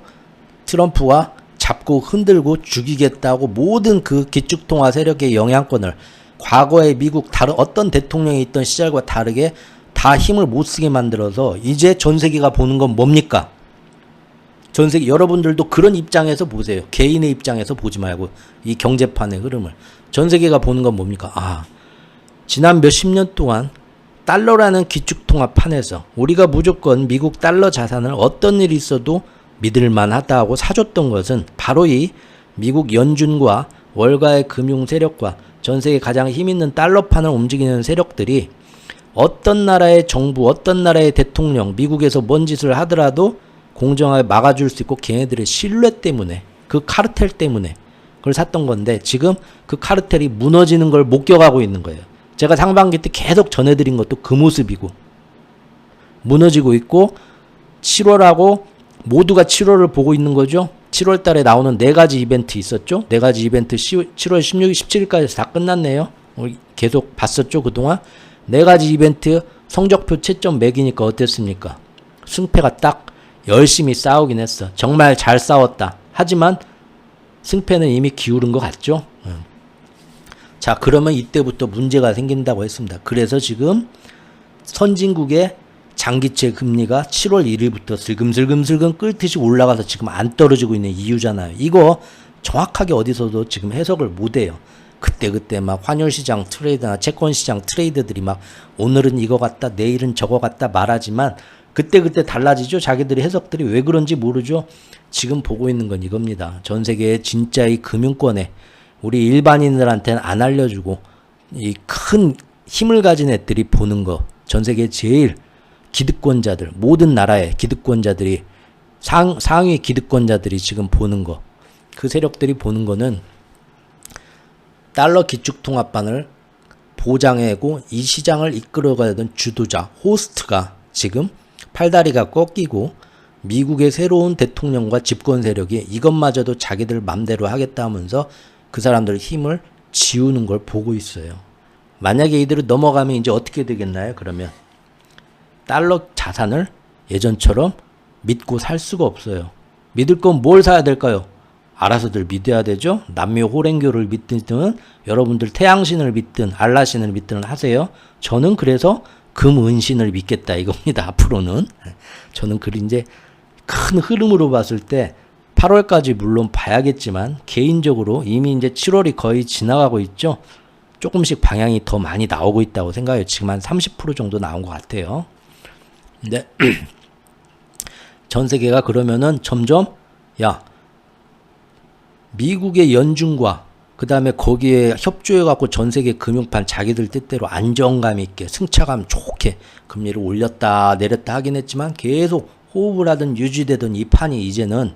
트럼프가 잡고 흔들고 죽이겠다고 모든 그 기축통화 세력의 영향권을 과거의 미국 어떤 대통령이 있던 시절과 다르게 다 힘을 못 쓰게 만들어서 이제 전 세계가 보는 건 뭡니까? 전 세계 여러분들도 그런 입장에서 보세요. 개인의 입장에서 보지 말고 이 경제판의 흐름을. 전 세계가 보는 건 뭡니까? 지난 몇십 년 동안 달러라는 기축통화판에서 우리가 무조건 미국 달러 자산을 어떤 일이 있어도 믿을만하다고 사줬던 것은 바로 이 미국 연준과 월가의 금융 세력과 전 세계 가장 힘있는 달러판을 움직이는 세력들이 어떤 나라의 정부, 어떤 나라의 대통령, 미국에서 뭔 짓을 하더라도 공정하게 막아줄 수 있고 걔네들의 신뢰 때문에, 그 카르텔 때문에 그걸 샀던 건데, 지금 그 카르텔이 무너지는 걸 목격하고 있는 거예요. 제가 상반기 때 계속 전해드린 것도 그 모습이고, 무너지고 있고 7월하고 모두가 7월을 보고 있는 거죠. 7월 달에 나오는 4가지 이벤트 있었죠. 4가지 이벤트 7월 16일, 17일까지 다 끝났네요. 계속 봤었죠, 그동안. 4가지 이벤트 성적표 채점 매기니까 어땠습니까? 승패가 딱 열심히 싸우긴 했어. 정말 잘 싸웠다. 하지만 승패는 이미 기울은 것 같죠. 자, 그러면 이때부터 문제가 생긴다고 했습니다. 그래서 지금 선진국의 장기채 금리가 7월 1일부터 슬금슬금 끓듯이 올라가서 지금 안 떨어지고 있는 이유잖아요. 이거 정확하게 어디서도 지금 해석을 못해요. 그때 막 환율시장 트레이드나 채권시장 트레이드들이 막 오늘은 이거 같다 내일은 저거 같다 말하지만 그때 달라지죠. 자기들의 해석들이 왜 그런지 모르죠. 지금 보고 있는 건 이겁니다. 전 세계의 진짜의 금융권에 우리 일반인들한테는 안 알려주고 이 큰 힘을 가진 애들이 보는 거, 전 세계 제일 기득권자들, 모든 나라의 기득권자들이 상위 기득권자들이 지금 보는 거, 그 세력들이 보는 거는 달러 기축통화판을 보장하고 이 시장을 이끌어가야 되는 주도자, 호스트가 지금 팔다리가 꺾이고 미국의 새로운 대통령과 집권 세력이 이것마저도 자기들 맘대로 하겠다 하면서 그 사람들 힘을 지우는 걸 보고 있어요. 만약에 이대로 넘어가면 이제 어떻게 되겠나요? 그러면 달러 자산을 예전처럼 믿고 살 수가 없어요. 믿을 건 뭘 사야 될까요? 알아서들 믿어야 되죠. 남묘 호랭교를 믿든 여러분들 태양신을 믿든 알라신을 믿든 하세요. 저는 그래서 금은신을 믿겠다 이겁니다. 앞으로는 저는 그 이제 큰 흐름으로 봤을 때 8월까지 물론 봐야겠지만 개인적으로 이미 이제 7월이 거의 지나가고 있죠. 조금씩 방향이 더 많이 나오고 있다고 생각해요. 지금 한 30% 정도 나온 것 같아요. 근데 전 세계가 그러면은 점점 미국의 연준과 그 다음에 거기에 협조해갖고 전 세계 금융판 자기들 뜻대로 안정감 있게 승차감 좋게 금리를 올렸다 내렸다 하긴 했지만 계속 호흡을 하든 유지되던 이 판이 이제는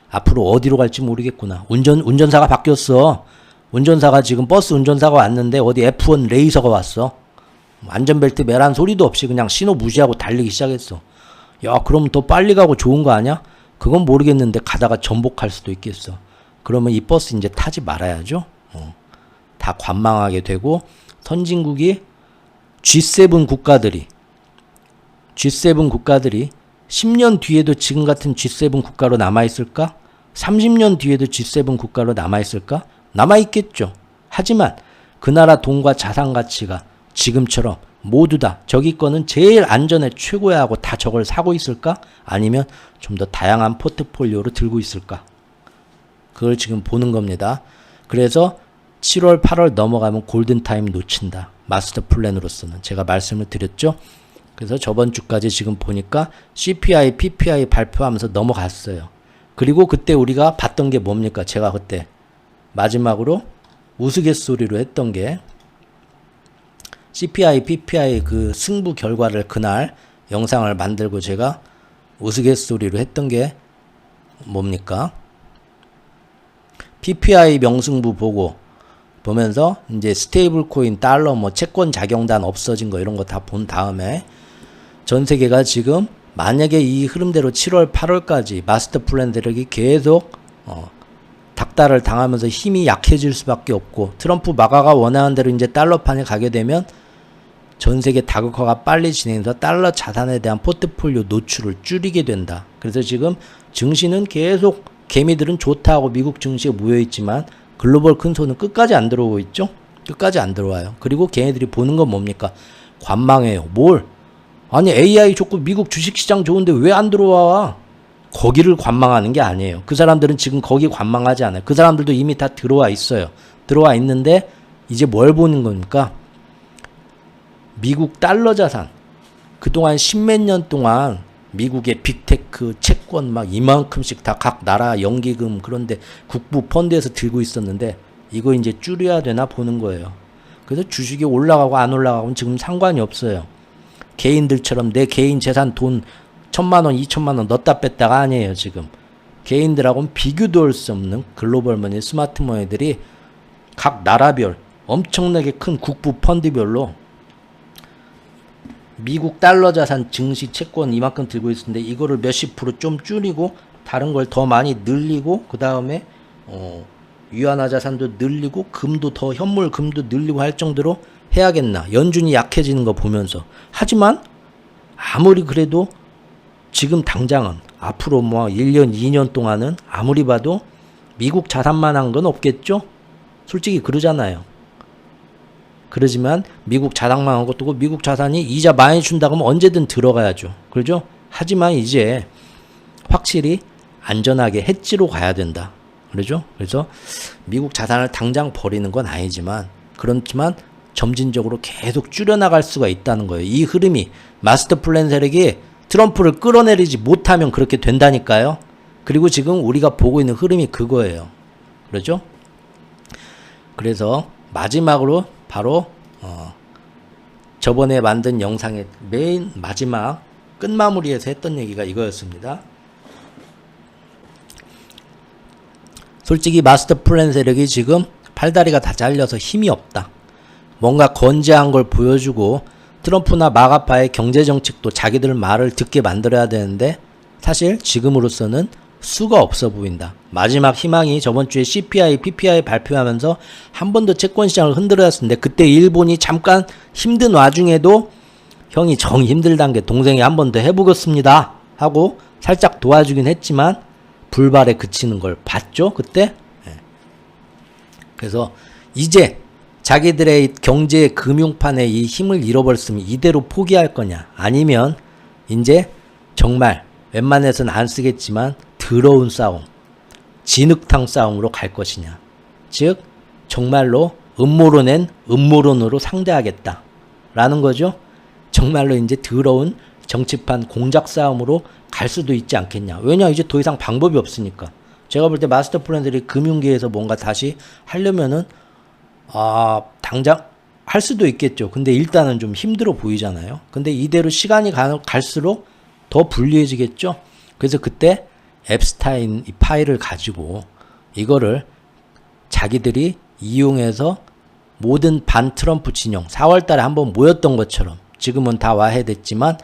앞으로 어디로 갈지 모르겠구나. 운전사가 바뀌었어. 운전사가 지금 버스 운전사가 왔는데 어디 F1 레이서가 왔어. 안전벨트 매란 소리도 없이 그냥 신호 무시하고 달리기 시작했어. 야, 그럼 더 빨리 가고 좋은 거 아니야? 그건 모르겠는데 가다가 전복할 수도 있겠어. 그러면 이 버스 이제 타지 말아야죠. 다 관망하게 되고 선진국이 G7 국가들이 10년 뒤에도 지금 같은 G7 국가로 남아있을까? 30년 뒤에도 G7 국가로 남아있을까? 남아있겠죠. 하지만 그 나라 돈과 자산 가치가 지금처럼 모두 다 저기 거는 제일 안전에 최고야 하고 다 저걸 사고 있을까? 아니면 좀 더 다양한 포트폴리오로 들고 있을까? 그걸 지금 보는 겁니다. 그래서 7월, 8월 넘어가면 골든타임 놓친다. 마스터 플랜으로서는. 제가 말씀을 드렸죠. 그래서 저번 주까지 지금 보니까 CPI, PPI 발표하면서 넘어갔어요. 그리고 그때 우리가 봤던 게 뭡니까? 제가 그때 마지막으로 우스갯소리로 했던 게 CPI, PPI 그 승부 결과를 그날 영상을 만들고 제가 우스갯소리로 했던 게 뭡니까? PPI 명승부 보면서 이제 스테이블 코인, 달러, 뭐 채권 작용단 없어진 거 이런 거 다 본 다음에 전 세계가 지금 만약에 이 흐름대로 7월, 8월까지 마스터 플랜 세력이 계속 닥달을 당하면서 힘이 약해질 수밖에 없고 트럼프 마가가 원하는 대로 이제 달러판에 가게 되면 전 세계 다극화가 빨리 진행해서 달러 자산에 대한 포트폴리오 노출을 줄이게 된다. 그래서 지금 증시는 계속 개미들은 좋다고 미국 증시에 모여있지만 글로벌 큰 손은 끝까지 안 들어오고 있죠. 끝까지 안 들어와요. 그리고 걔네들이 보는 건 뭡니까? 관망해요. 뭘? 아니 AI 좋고 미국 주식시장 좋은데 왜 안 들어와? 거기를 관망하는 게 아니에요. 그 사람들은 지금 거기 관망하지 않아요. 그 사람들도 이미 다 들어와 있어요. 들어와 있는데 이제 뭘 보는 겁니까? 미국 달러 자산. 그동안 10몇 년 동안 미국의 빅테크 채권 막 이만큼씩 다 각 나라 연기금 그런데 국부 펀드에서 들고 있었는데 이거 이제 줄여야 되나 보는 거예요. 그래서 주식이 올라가고 안 올라가고는 지금 상관이 없어요. 개인들처럼 내 개인 재산 돈 1,000만 원, 2,000만 원 넣었다 뺐다가 아니에요, 지금. 개인들하고는 비교도 할 수 없는 글로벌 머니, 스마트 머니들이 각 나라별 엄청나게 큰 국부 펀드별로 미국 달러 자산 증시 채권 이만큼 들고 있는데 이거를 몇십 프로 좀 줄이고 다른 걸 더 많이 늘리고 그 다음에 위안화 자산도 늘리고 금도 더 현물 금도 늘리고 할 정도로 해야겠나. 연준이 약해지는 거 보면서. 하지만 아무리 그래도 지금 당장은 앞으로 뭐 1년 2년 동안은 아무리 봐도 미국 자산만 한 건 없겠죠. 솔직히 그러잖아요. 그러지만 미국 자산만 한 것도 미국 자산이 이자 많이 준다고 하면 언제든 들어가야죠. 그렇죠? 하지만 이제 확실히 안전하게 해지로 가야 된다. 그렇죠? 그래서 미국 자산을 당장 버리는 건 아니지만 그렇지만 점진적으로 계속 줄여나갈 수가 있다는 거예요. 이 흐름이 마스터 플랜 세력이 트럼프를 끌어내리지 못하면 그렇게 된다니까요. 그리고 지금 우리가 보고 있는 흐름이 그거예요. 그렇죠? 그래서 마지막으로 바로 저번에 만든 영상의 메인 마지막 끝마무리에서 했던 얘기가 이거였습니다. 솔직히 마스터 플랜 세력이 지금 팔다리가 다 잘려서 힘이 없다. 뭔가 건재한 걸 보여주고 트럼프나 마가파의 경제정책도 자기들 말을 듣게 만들어야 되는데 사실 지금으로서는 수가 없어 보인다. 마지막 희망이 저번 주에 CPI, PPI 발표하면서 한 번 더 채권 시장을 흔들었는데 그때 일본이 잠깐 힘든 와중에도 형이 정 힘들단 게 동생이 한 번 더 해보겠습니다 하고 살짝 도와주긴 했지만 불발에 그치는 걸 봤죠 그때. 그래서 이제 자기들의 경제 금융판의 이 힘을 잃어버렸으면 이대로 포기할 거냐, 아니면 이제 정말 웬만해서는 안 쓰겠지만 더러운 싸움, 진흙탕 싸움으로 갈 것이냐, 즉 정말로 음모론엔 음모론으로 상대하겠다 라는 거죠. 정말로 이제 더러운 정치판 공작 싸움으로 갈 수도 있지 않겠냐. 왜냐, 이제 더 이상 방법이 없으니까. 제가 볼 때 마스터 플랜들이 금융계에서 뭔가 다시 하려면은 당장 할 수도 있겠죠. 근데 일단은 좀 힘들어 보이잖아요. 근데 이대로 시간이 갈수록 더 불리해지겠죠. 그래서 그때 앱스타인 이 파일을 가지고 이거를 자기들이 이용해서 모든 반 트럼프 진영 4월 달에 한번 모였던 것처럼, 지금은 다 와해됐지만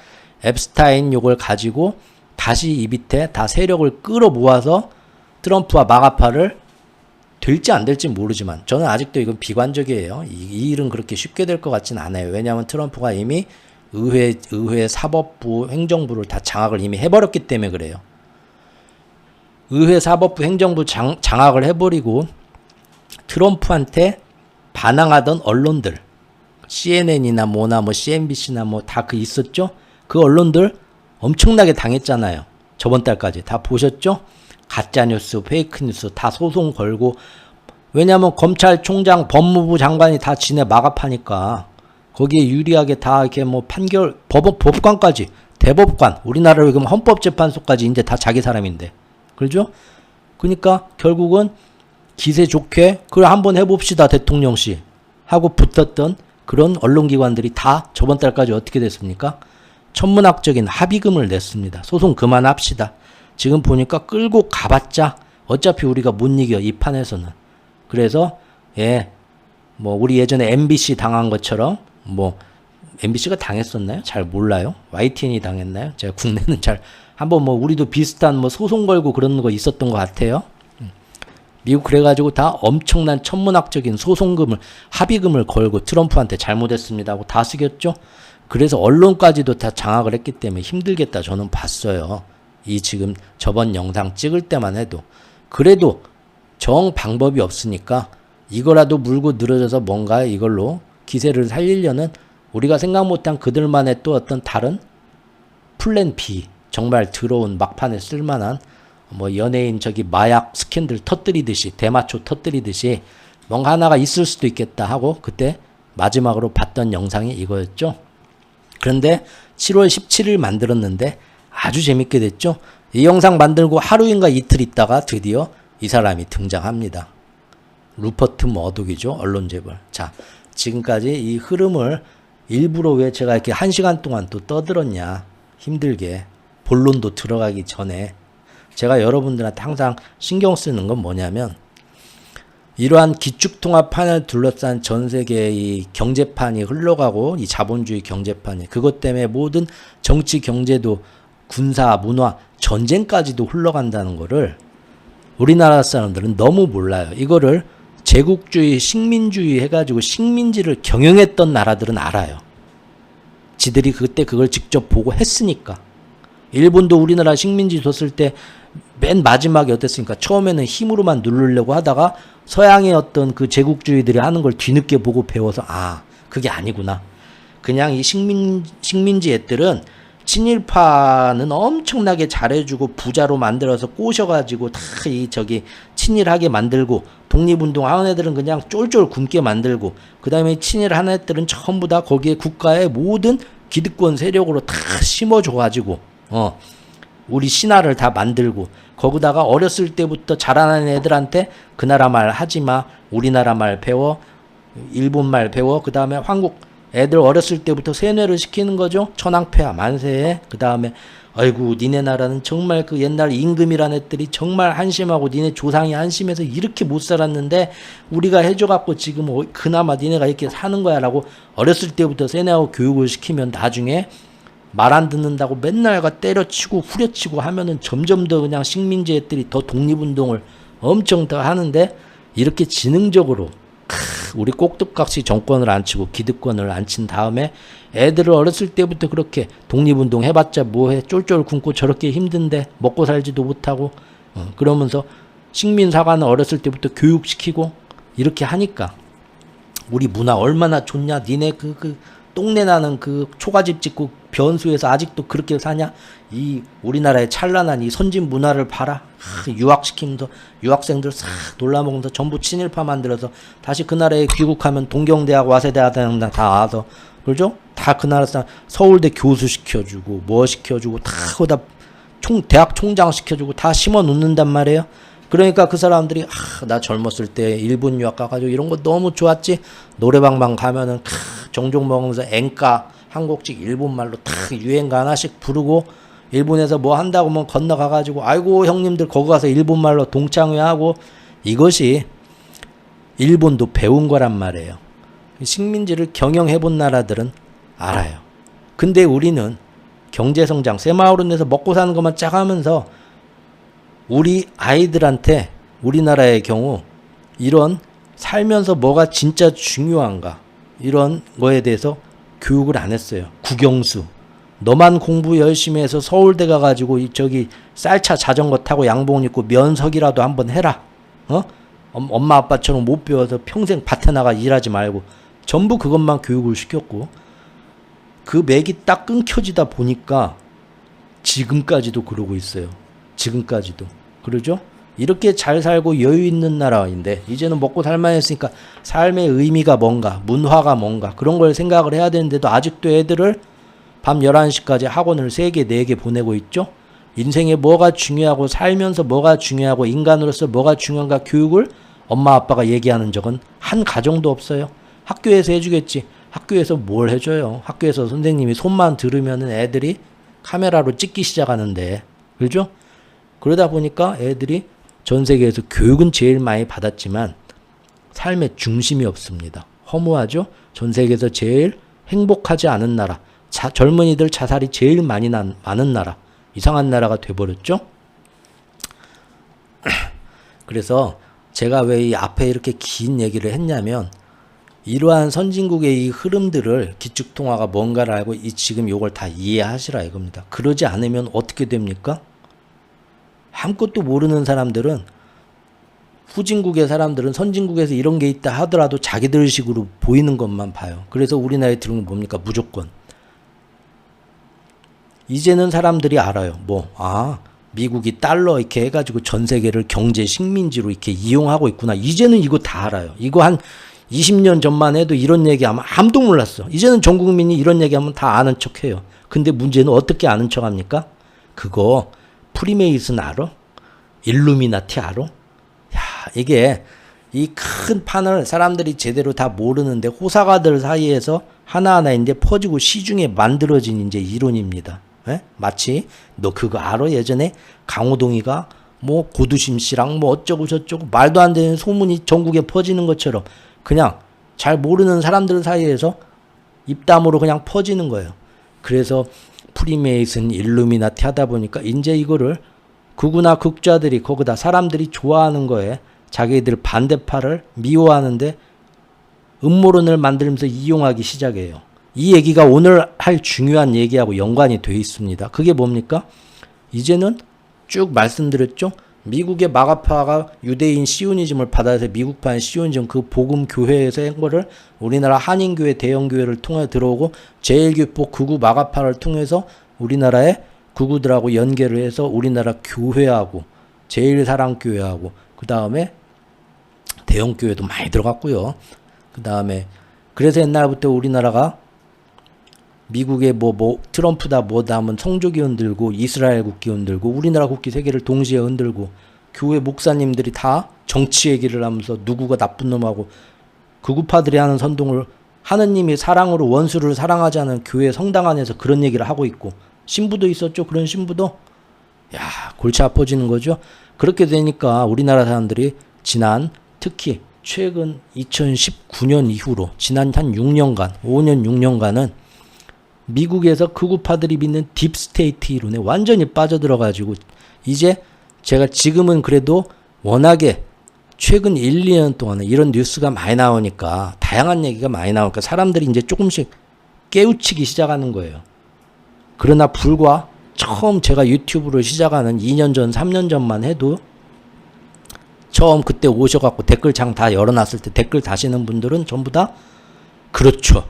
앱스타인 요걸 가지고 다시 이 밑에 다 세력을 끌어 모아서 트럼프와 마가파를 될지 안 될지 모르지만 저는 아직도 이건 비관적이에요. 이 일은 그렇게 쉽게 될 것 같지는 않아요. 왜냐하면 트럼프가 이미 의회, 사법부, 행정부를 다 장악을 이미 해버렸기 때문에 그래요. 의회, 사법부, 행정부 장악을 해버리고 트럼프한테 반항하던 언론들, CNN이나 뭐나 뭐 CNBC나 뭐 다 그 있었죠? 그 언론들 엄청나게 당했잖아요. 저번 달까지 다 보셨죠? 가짜뉴스, 페이크뉴스 다 소송 걸고, 왜냐면 검찰총장, 법무부 장관이 다 지네 마가파니까 거기에 유리하게 다 이렇게 뭐 판결, 법관까지, 대법관, 우리나라로 그럼 헌법재판소까지 이제 다 자기 사람인데. 그렇죠? 그러니까 결국은 기세 좋게 그래 한번 해봅시다 대통령씨 하고 붙었던 그런 언론기관들이 다 저번 달까지 어떻게 됐습니까? 천문학적인 합의금을 냈습니다. 소송 그만합시다. 지금 보니까 끌고 가봤자 어차피 우리가 못 이겨 이 판에서는. 그래서 뭐 우리 예전에 MBC 당한 것처럼, 뭐 MBC가 당했었나요? 잘 몰라요. YTN이 당했나요? 제가 국내는 잘 한번 뭐 우리도 비슷한 뭐 소송 걸고 그런 거 있었던 것 같아요. 미국 그래가지고 다 엄청난 천문학적인 소송금을, 합의금을 걸고 트럼프한테 잘못했습니다 하고 다 쓰겼죠. 그래서 언론까지도 다 장악을 했기 때문에 힘들겠다 저는 봤어요. 이 지금 저번 영상 찍을 때만 해도. 그래도 정 방법이 없으니까 이거라도 물고 늘어져서 뭔가 이걸로 기세를 살리려는 우리가 생각 못한 그들만의 또 어떤 다른 플랜 B, 정말 더러운 막판에 쓸만한 뭐 연예인 저기 마약 스캔들 터뜨리듯이, 대마초 터뜨리듯이 뭔가 하나가 있을 수도 있겠다 하고 그때 마지막으로 봤던 영상이 이거였죠. 그런데 7월 17일 만들었는데 아주 재밌게 됐죠. 이 영상 만들고 하루인가 이틀 있다가 드디어 이 사람이 등장합니다. 루퍼트 머독이죠. 언론재벌. 자, 지금까지 이 흐름을 일부러 왜 제가 이렇게 1시간 동안 또 떠들었냐, 힘들게 본론도 들어가기 전에 제가 여러분들한테 항상 신경 쓰는 건 뭐냐면, 이러한 기축통화판을 둘러싼 전 세계의 이 경제판이 흘러가고, 이 자본주의 경제판이, 그것 때문에 모든 정치, 경제도, 군사, 문화, 전쟁까지도 흘러간다는 거를 우리나라 사람들은 너무 몰라요. 이거를 제국주의, 식민주의 해가지고 식민지를 경영했던 나라들은 알아요. 지들이 그때 그걸 직접 보고 했으니까. 일본도 우리나라 식민지 줬을 때 맨 마지막에 어땠습니까? 처음에는 힘으로만 누르려고 하다가 서양의 어떤 그 제국주의들이 하는 걸 뒤늦게 보고 배워서 그게 아니구나. 그냥 이 식민지 애들은 친일파는 엄청나게 잘해주고 부자로 만들어서 꼬셔가지고 다 친일하게 만들고, 독립운동 하는 애들은 그냥 쫄쫄 굶게 만들고, 그 다음에 친일하는 애들은 전부 다 거기에 국가의 모든 기득권 세력으로 다 심어줘가지고 우리 신화를 다 만들고, 거기다가 어렸을 때부터 자라나는 애들한테 그 나라 말 하지마, 우리나라 말 배워, 일본 말 배워, 그 다음에 한국 애들 어렸을 때부터 세뇌를 시키는 거죠. 천황폐하 만세에. 그 다음에 아이고 니네 나라는 정말 그 옛날 임금이란 애들이 정말 한심하고 니네 조상이 한심해서 이렇게 못 살았는데 우리가 해줘갖고 지금 그나마 니네가 이렇게 사는 거야 라고 어렸을 때부터 세뇌하고 교육을 시키면 나중에 말 안 듣는다고 맨날 때려치고 후려치고 하면은 점점 더 그냥 식민지 애들이 더 독립운동을 엄청 더 하는데, 이렇게 지능적으로 우리 꼭두각시 정권을 안 치고 기득권을 안 친 다음에 애들을 어렸을 때부터 그렇게 독립운동 해봤자 뭐해, 쫄쫄 굶고 저렇게 힘든데 먹고 살지도 못하고 그러면서 식민사관을 어렸을 때부터 교육시키고 이렇게 하니까 우리 문화 얼마나 좋냐. 니네 그 똥내 나는 그 초가집 짓고 변수에서 아직도 그렇게 사냐. 이 우리나라의 찬란한 이 선진 문화를 봐라. 유학시키면서 유학생들 싹 놀라먹으면서 전부 친일파 만들어서 다시 그 나라에 귀국하면 동경대학 와세대학 다 와서, 그렇죠? 다 그 나라 사람 서울대 교수 시켜주고 뭐 시켜주고 다 거기다 대학 총장 시켜주고 다 심어 놓는단 말이에요. 그러니까 그 사람들이 나 젊었을 때 일본 유학 가가지고 이런 거 너무 좋았지. 노래방만 가면은 종종 먹으면서 엔까 한국식 일본말로 다 유행가 하나씩 부르고, 일본에서 뭐 한다고 뭐 건너가가지고 아이고 형님들 거기 가서 일본말로 동창회하고, 이것이 일본도 배운 거란 말이에요. 식민지를 경영해본 나라들은 알아요. 근데 우리는 경제성장 새마을운에서 먹고 사는 것만 쫙 하면서 우리 아이들한테 우리나라의 경우 이런 살면서 뭐가 진짜 중요한가 이런 거에 대해서 교육을 안 했어요. 국영수. 너만 공부 열심히 해서 서울대 가가지고 저기 쌀차 자전거 타고 양복 입고 면석이라도 한번 해라. 엄마 아빠처럼 못 배워서 평생 밭에 나가 일하지 말고. 전부 그것만 교육을 시켰고, 그 맥이 딱 끊겨지다 보니까 지금까지도 그러고 있어요. 지금까지도. 그러죠? 이렇게 잘 살고 여유 있는 나라인데 이제는 먹고 살만했으니까 삶의 의미가 뭔가, 문화가 뭔가 그런 걸 생각을 해야 되는데도 아직도 애들을 밤 11시까지 학원을 3개, 4개 보내고 있죠? 인생에 뭐가 중요하고 살면서 뭐가 중요하고 인간으로서 뭐가 중요한가 교육을 엄마 아빠가 얘기하는 적은 한 가정도 없어요. 학교에서 해주겠지. 학교에서 뭘 해줘요? 학교에서 선생님이 손만 들으면은 애들이 카메라로 찍기 시작하는데, 그죠? 그러다 보니까 애들이 전 세계에서 교육은 제일 많이 받았지만 삶의 중심이 없습니다. 허무하죠? 전 세계에서 제일 행복하지 않은 나라, 젊은이들 자살이 제일 많은 나라, 이상한 나라가 돼버렸죠? 그래서 제가 왜 이 앞에 이렇게 긴 얘기를 했냐면, 이러한 선진국의 이 흐름들을 기축통화가 뭔가를 알고 지금 요걸 다 이해하시라 이겁니다. 그러지 않으면 어떻게 됩니까? 아무것도 모르는 사람들은, 후진국의 사람들은 선진국에서 이런 게 있다 하더라도 자기들 식으로 보이는 것만 봐요. 그래서 우리나라에 들어오는 건 뭡니까? 무조건. 이제는 사람들이 알아요. 미국이 달러 이렇게 해가지고 전 세계를 경제 식민지로 이렇게 이용하고 있구나. 이제는 이거 다 알아요. 이거 한 20년 전만 해도 이런 얘기하면 아무도 몰랐어. 이제는 전 국민이 이런 얘기하면 다 아는 척해요. 근데 문제는 어떻게 아는 척합니까? 그거 프리메이슨 알아? 일루미나티 알아? 야, 이게 이 큰 판을 사람들이 제대로 다 모르는데 호사가들 사이에서 하나하나 이제 퍼지고 시중에 만들어진 이제 이론입니다. 예? 마치 너 그거 알아? 예전에 강호동이가 뭐 고두심 씨랑 뭐 어쩌고 저쩌고 말도 안 되는 소문이 전국에 퍼지는 것처럼 그냥 잘 모르는 사람들 사이에서 입담으로 그냥 퍼지는 거예요. 그래서 프리메이슨, 일루미나티 하다 보니까 이제 이거를 극우나 극좌들이 거기다 사람들이 좋아하는 거에 자기들 반대파를 미워하는데 음모론을 만들면서 이용하기 시작해요. 이 얘기가 오늘 할 중요한 얘기하고 연관이 되어 있습니다. 그게 뭡니까? 이제는 쭉 말씀드렸죠? 미국의 마가파가 유대인 시오니즘을 받아서 미국판 시오니즘 그 복음 교회에서 한 거를 우리나라 한인교회 대형교회를 통해 들어오고 제1교포 극우 마가파를 통해서 우리나라의 극우들하고 연계를 해서 우리나라 교회하고 제1사랑교회하고 그 다음에 대형교회도 많이 들어갔고요. 그 다음에 그래서 옛날부터 우리나라가 미국의 트럼프다 뭐다 하면 성조기 흔들고 이스라엘 국기 흔들고 우리나라 국기 세 개를 동시에 흔들고 교회 목사님들이 다 정치 얘기를 하면서 누구가 나쁜 놈하고 극우파들이 하는 선동을 하느님이 사랑으로 원수를 사랑하지 않은 교회 성당 안에서 그런 얘기를 하고 있고 신부도 있었죠. 그런 신부도. 야, 골치 아파지는 거죠. 그렇게 되니까 우리나라 사람들이 특히 최근 2019년 이후로 지난 한 6년간, 5년, 6년간은 미국에서 극우파들이 믿는 딥스테이트 이론에 완전히 빠져들어가지고 이제 제가 지금은 그래도 워낙에 최근 1, 2년 동안은 이런 뉴스가 많이 나오니까 다양한 얘기가 많이 나오니까 사람들이 이제 조금씩 깨우치기 시작하는 거예요. 그러나 불과 처음 제가 유튜브를 시작하는 2년 전, 3년 전만 해도 처음 그때 오셔갖고 댓글창 다 열어놨을 때 댓글 다시는 분들은 전부 다 그렇죠.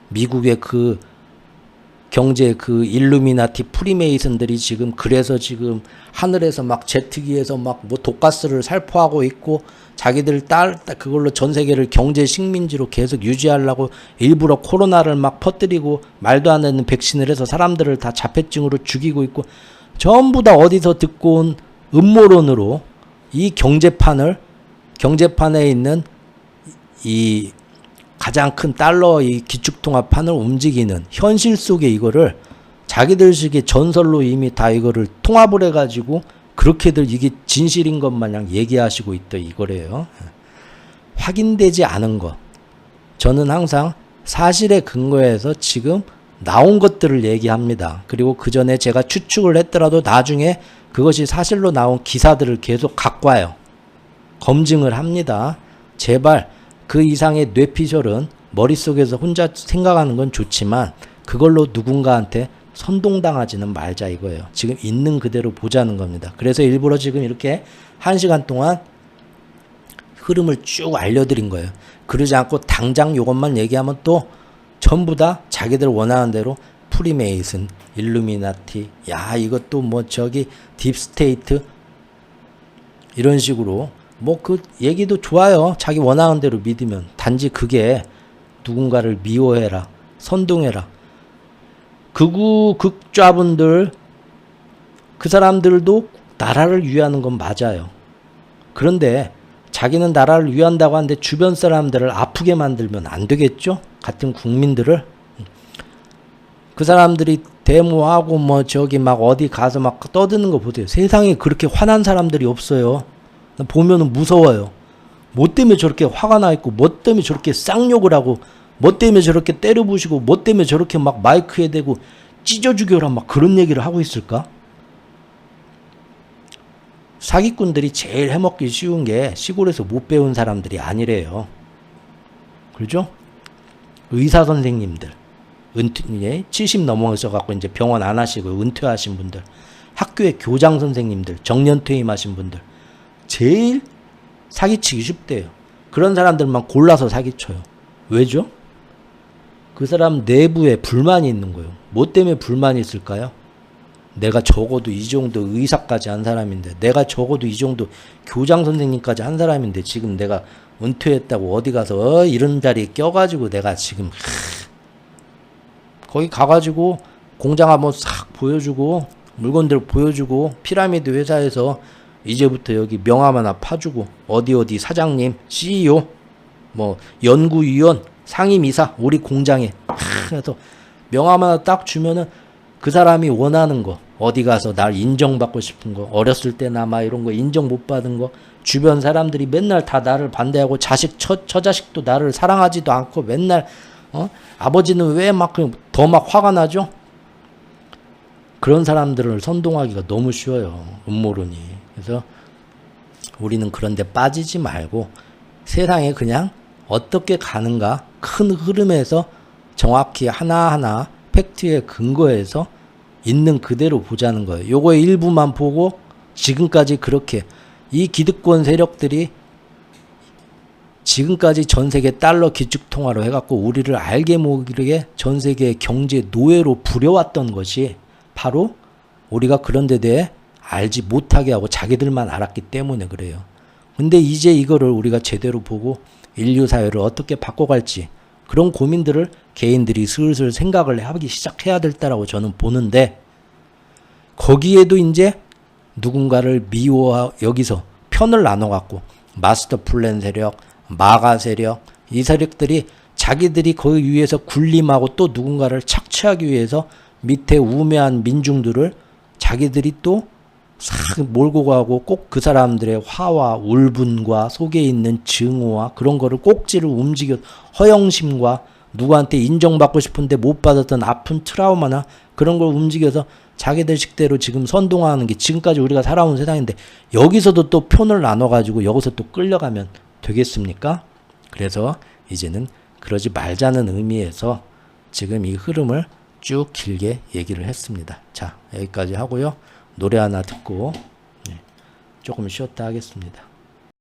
미국의 그 경제 그 일루미나티 프리메이슨들이 지금 그래서 지금 하늘에서 막 제트기에서 막 뭐 독가스를 살포하고 있고 자기들 그걸로 전 세계를 경제 식민지로 계속 유지하려고 일부러 코로나를 막 퍼뜨리고 말도 안 되는 백신을 해서 사람들을 다 자폐증으로 죽이고 있고 전부 다 어디서 듣고 온 음모론으로 이 경제판에 있는 이 가장 큰 달러 이 기축통화판을 움직이는 현실 속에 이거를 자기들식의 전설로 이미 다 이거를 통합을 해가지고 그렇게들 이게 진실인 것 마냥 얘기하시고 있다 이거래요. 확인되지 않은 것. 저는 항상 사실에 근거해서 지금 나온 것들을 얘기합니다. 그리고 그 전에 제가 추측을 했더라도 나중에 그것이 사실로 나온 기사들을 계속 갖고 와요. 검증을 합니다. 제발 그 이상의 뇌피셜은 머릿속에서 혼자 생각하는 건 좋지만 그걸로 누군가한테 선동당하지는 말자 이거예요. 지금 있는 그대로 보자는 겁니다. 그래서 일부러 지금 이렇게 1시간 동안 흐름을 쭉 알려드린 거예요. 그러지 않고 당장 이것만 얘기하면 또 전부 다 자기들 원하는 대로 프리메이슨, 일루미나티, 야 이것도 뭐 저기 딥스테이트 이런 식으로 뭐 그 얘기도 좋아요. 자기 원하는 대로 믿으면. 단지 그게 누군가를 미워해라, 선동해라. 극좌분들 그 사람들도 나라를 위하는 건 맞아요. 그런데 자기는 나라를 위한다고 하는데 주변 사람들을 아프게 만들면 안 되겠죠? 같은 국민들을. 그 사람들이 데모하고 뭐 저기 막 어디 가서 막 떠드는 거 보세요. 세상에 그렇게 화난 사람들이 없어요. 보면은 무서워요. 뭐 때문에 저렇게 화가 나 있고 뭐 때문에 저렇게 쌍욕을 하고 뭐 때문에 저렇게 때려 부시고 뭐 때문에 저렇게 막 마이크에 대고 찢어 죽여라 막 그런 얘기를 하고 있을까? 사기꾼들이 제일 해먹기 쉬운 게 시골에서 못 배운 사람들이 아니래요. 그렇죠? 의사 선생님들, 70 넘어서 갖고 이제 병원 안 하시고 은퇴하신 분들, 학교의 교장 선생님들, 정년 퇴임하신 분들, 제일 사기치기 쉽대요. 그런 사람들만 골라서 사기쳐요. 왜죠? 그 사람 내부에 불만이 있는 거예요. 뭐 때문에 불만이 있을까요? 내가 적어도 이 정도 의사까지 한 사람인데, 내가 적어도 이 정도 교장 선생님까지 한 사람인데, 지금 내가 은퇴했다고 어디 가서 이런 자리에 껴가지고 내가 지금 거기 가가지고 공장 한번 싹 보여주고 물건들 보여주고 피라미드 회사에서 이제부터 여기 명함 하나 파주고 어디 사장님, CEO, 뭐 연구위원, 상임이사 우리 공장에 그래서 명함 하나 딱 주면은 그 사람이 원하는 거 어디 가서 날 인정받고 싶은 거 어렸을 때나 막 이런 거 인정 못 받은 거 주변 사람들이 맨날 다 나를 반대하고 자식 처자식도 나를 사랑하지도 않고 맨날 아버지는 왜 막 더 막 화가 나죠? 그런 사람들을 선동하기가 너무 쉬워요. 음모론이. 그래서 우리는 그런 데 빠지지 말고 세상에 그냥 어떻게 가는가 큰 흐름에서 정확히 하나하나 팩트에 근거해서 있는 그대로 보자는 거예요. 요거의 일부만 보고 지금까지 그렇게 이 기득권 세력들이 지금까지 전 세계 달러 기축통화로 해갖고 우리를 알게 모르게 전 세계 경제 노예로 부려왔던 것이 바로 우리가 그런 데 대해 알지 못하게 하고 자기들만 알았기 때문에 그래요. 근데 이제 이거를 우리가 제대로 보고 인류 사회를 어떻게 바꿔갈지 그런 고민들을 개인들이 슬슬 생각을 하기 시작해야 될 때라고 저는 보는데 거기에도 이제 누군가를 여기서 편을 나눠갖고 마스터 플랜 세력, 마가 세력, 이 세력들이 자기들이 거기 위해서 군림하고 또 누군가를 착취하기 위해서 밑에 우매한 민중들을 자기들이 또 싹 몰고 가고 꼭 그 사람들의 화와 울분과 속에 있는 증오와 그런 거를 꼭지를 움직여 허영심과 누구한테 인정받고 싶은데 못 받았던 아픈 트라우마나 그런 걸 움직여서 자기들 식대로 지금 선동하는 게 지금까지 우리가 살아온 세상인데 여기서도 또 편을 나눠가지고 여기서 또 끌려가면 되겠습니까? 그래서 이제는 그러지 말자는 의미에서 지금 이 흐름을 쭉 길게 얘기를 했습니다. 자, 여기까지 하고요. 노래 하나 듣고 조금 쉬었다 하겠습니다.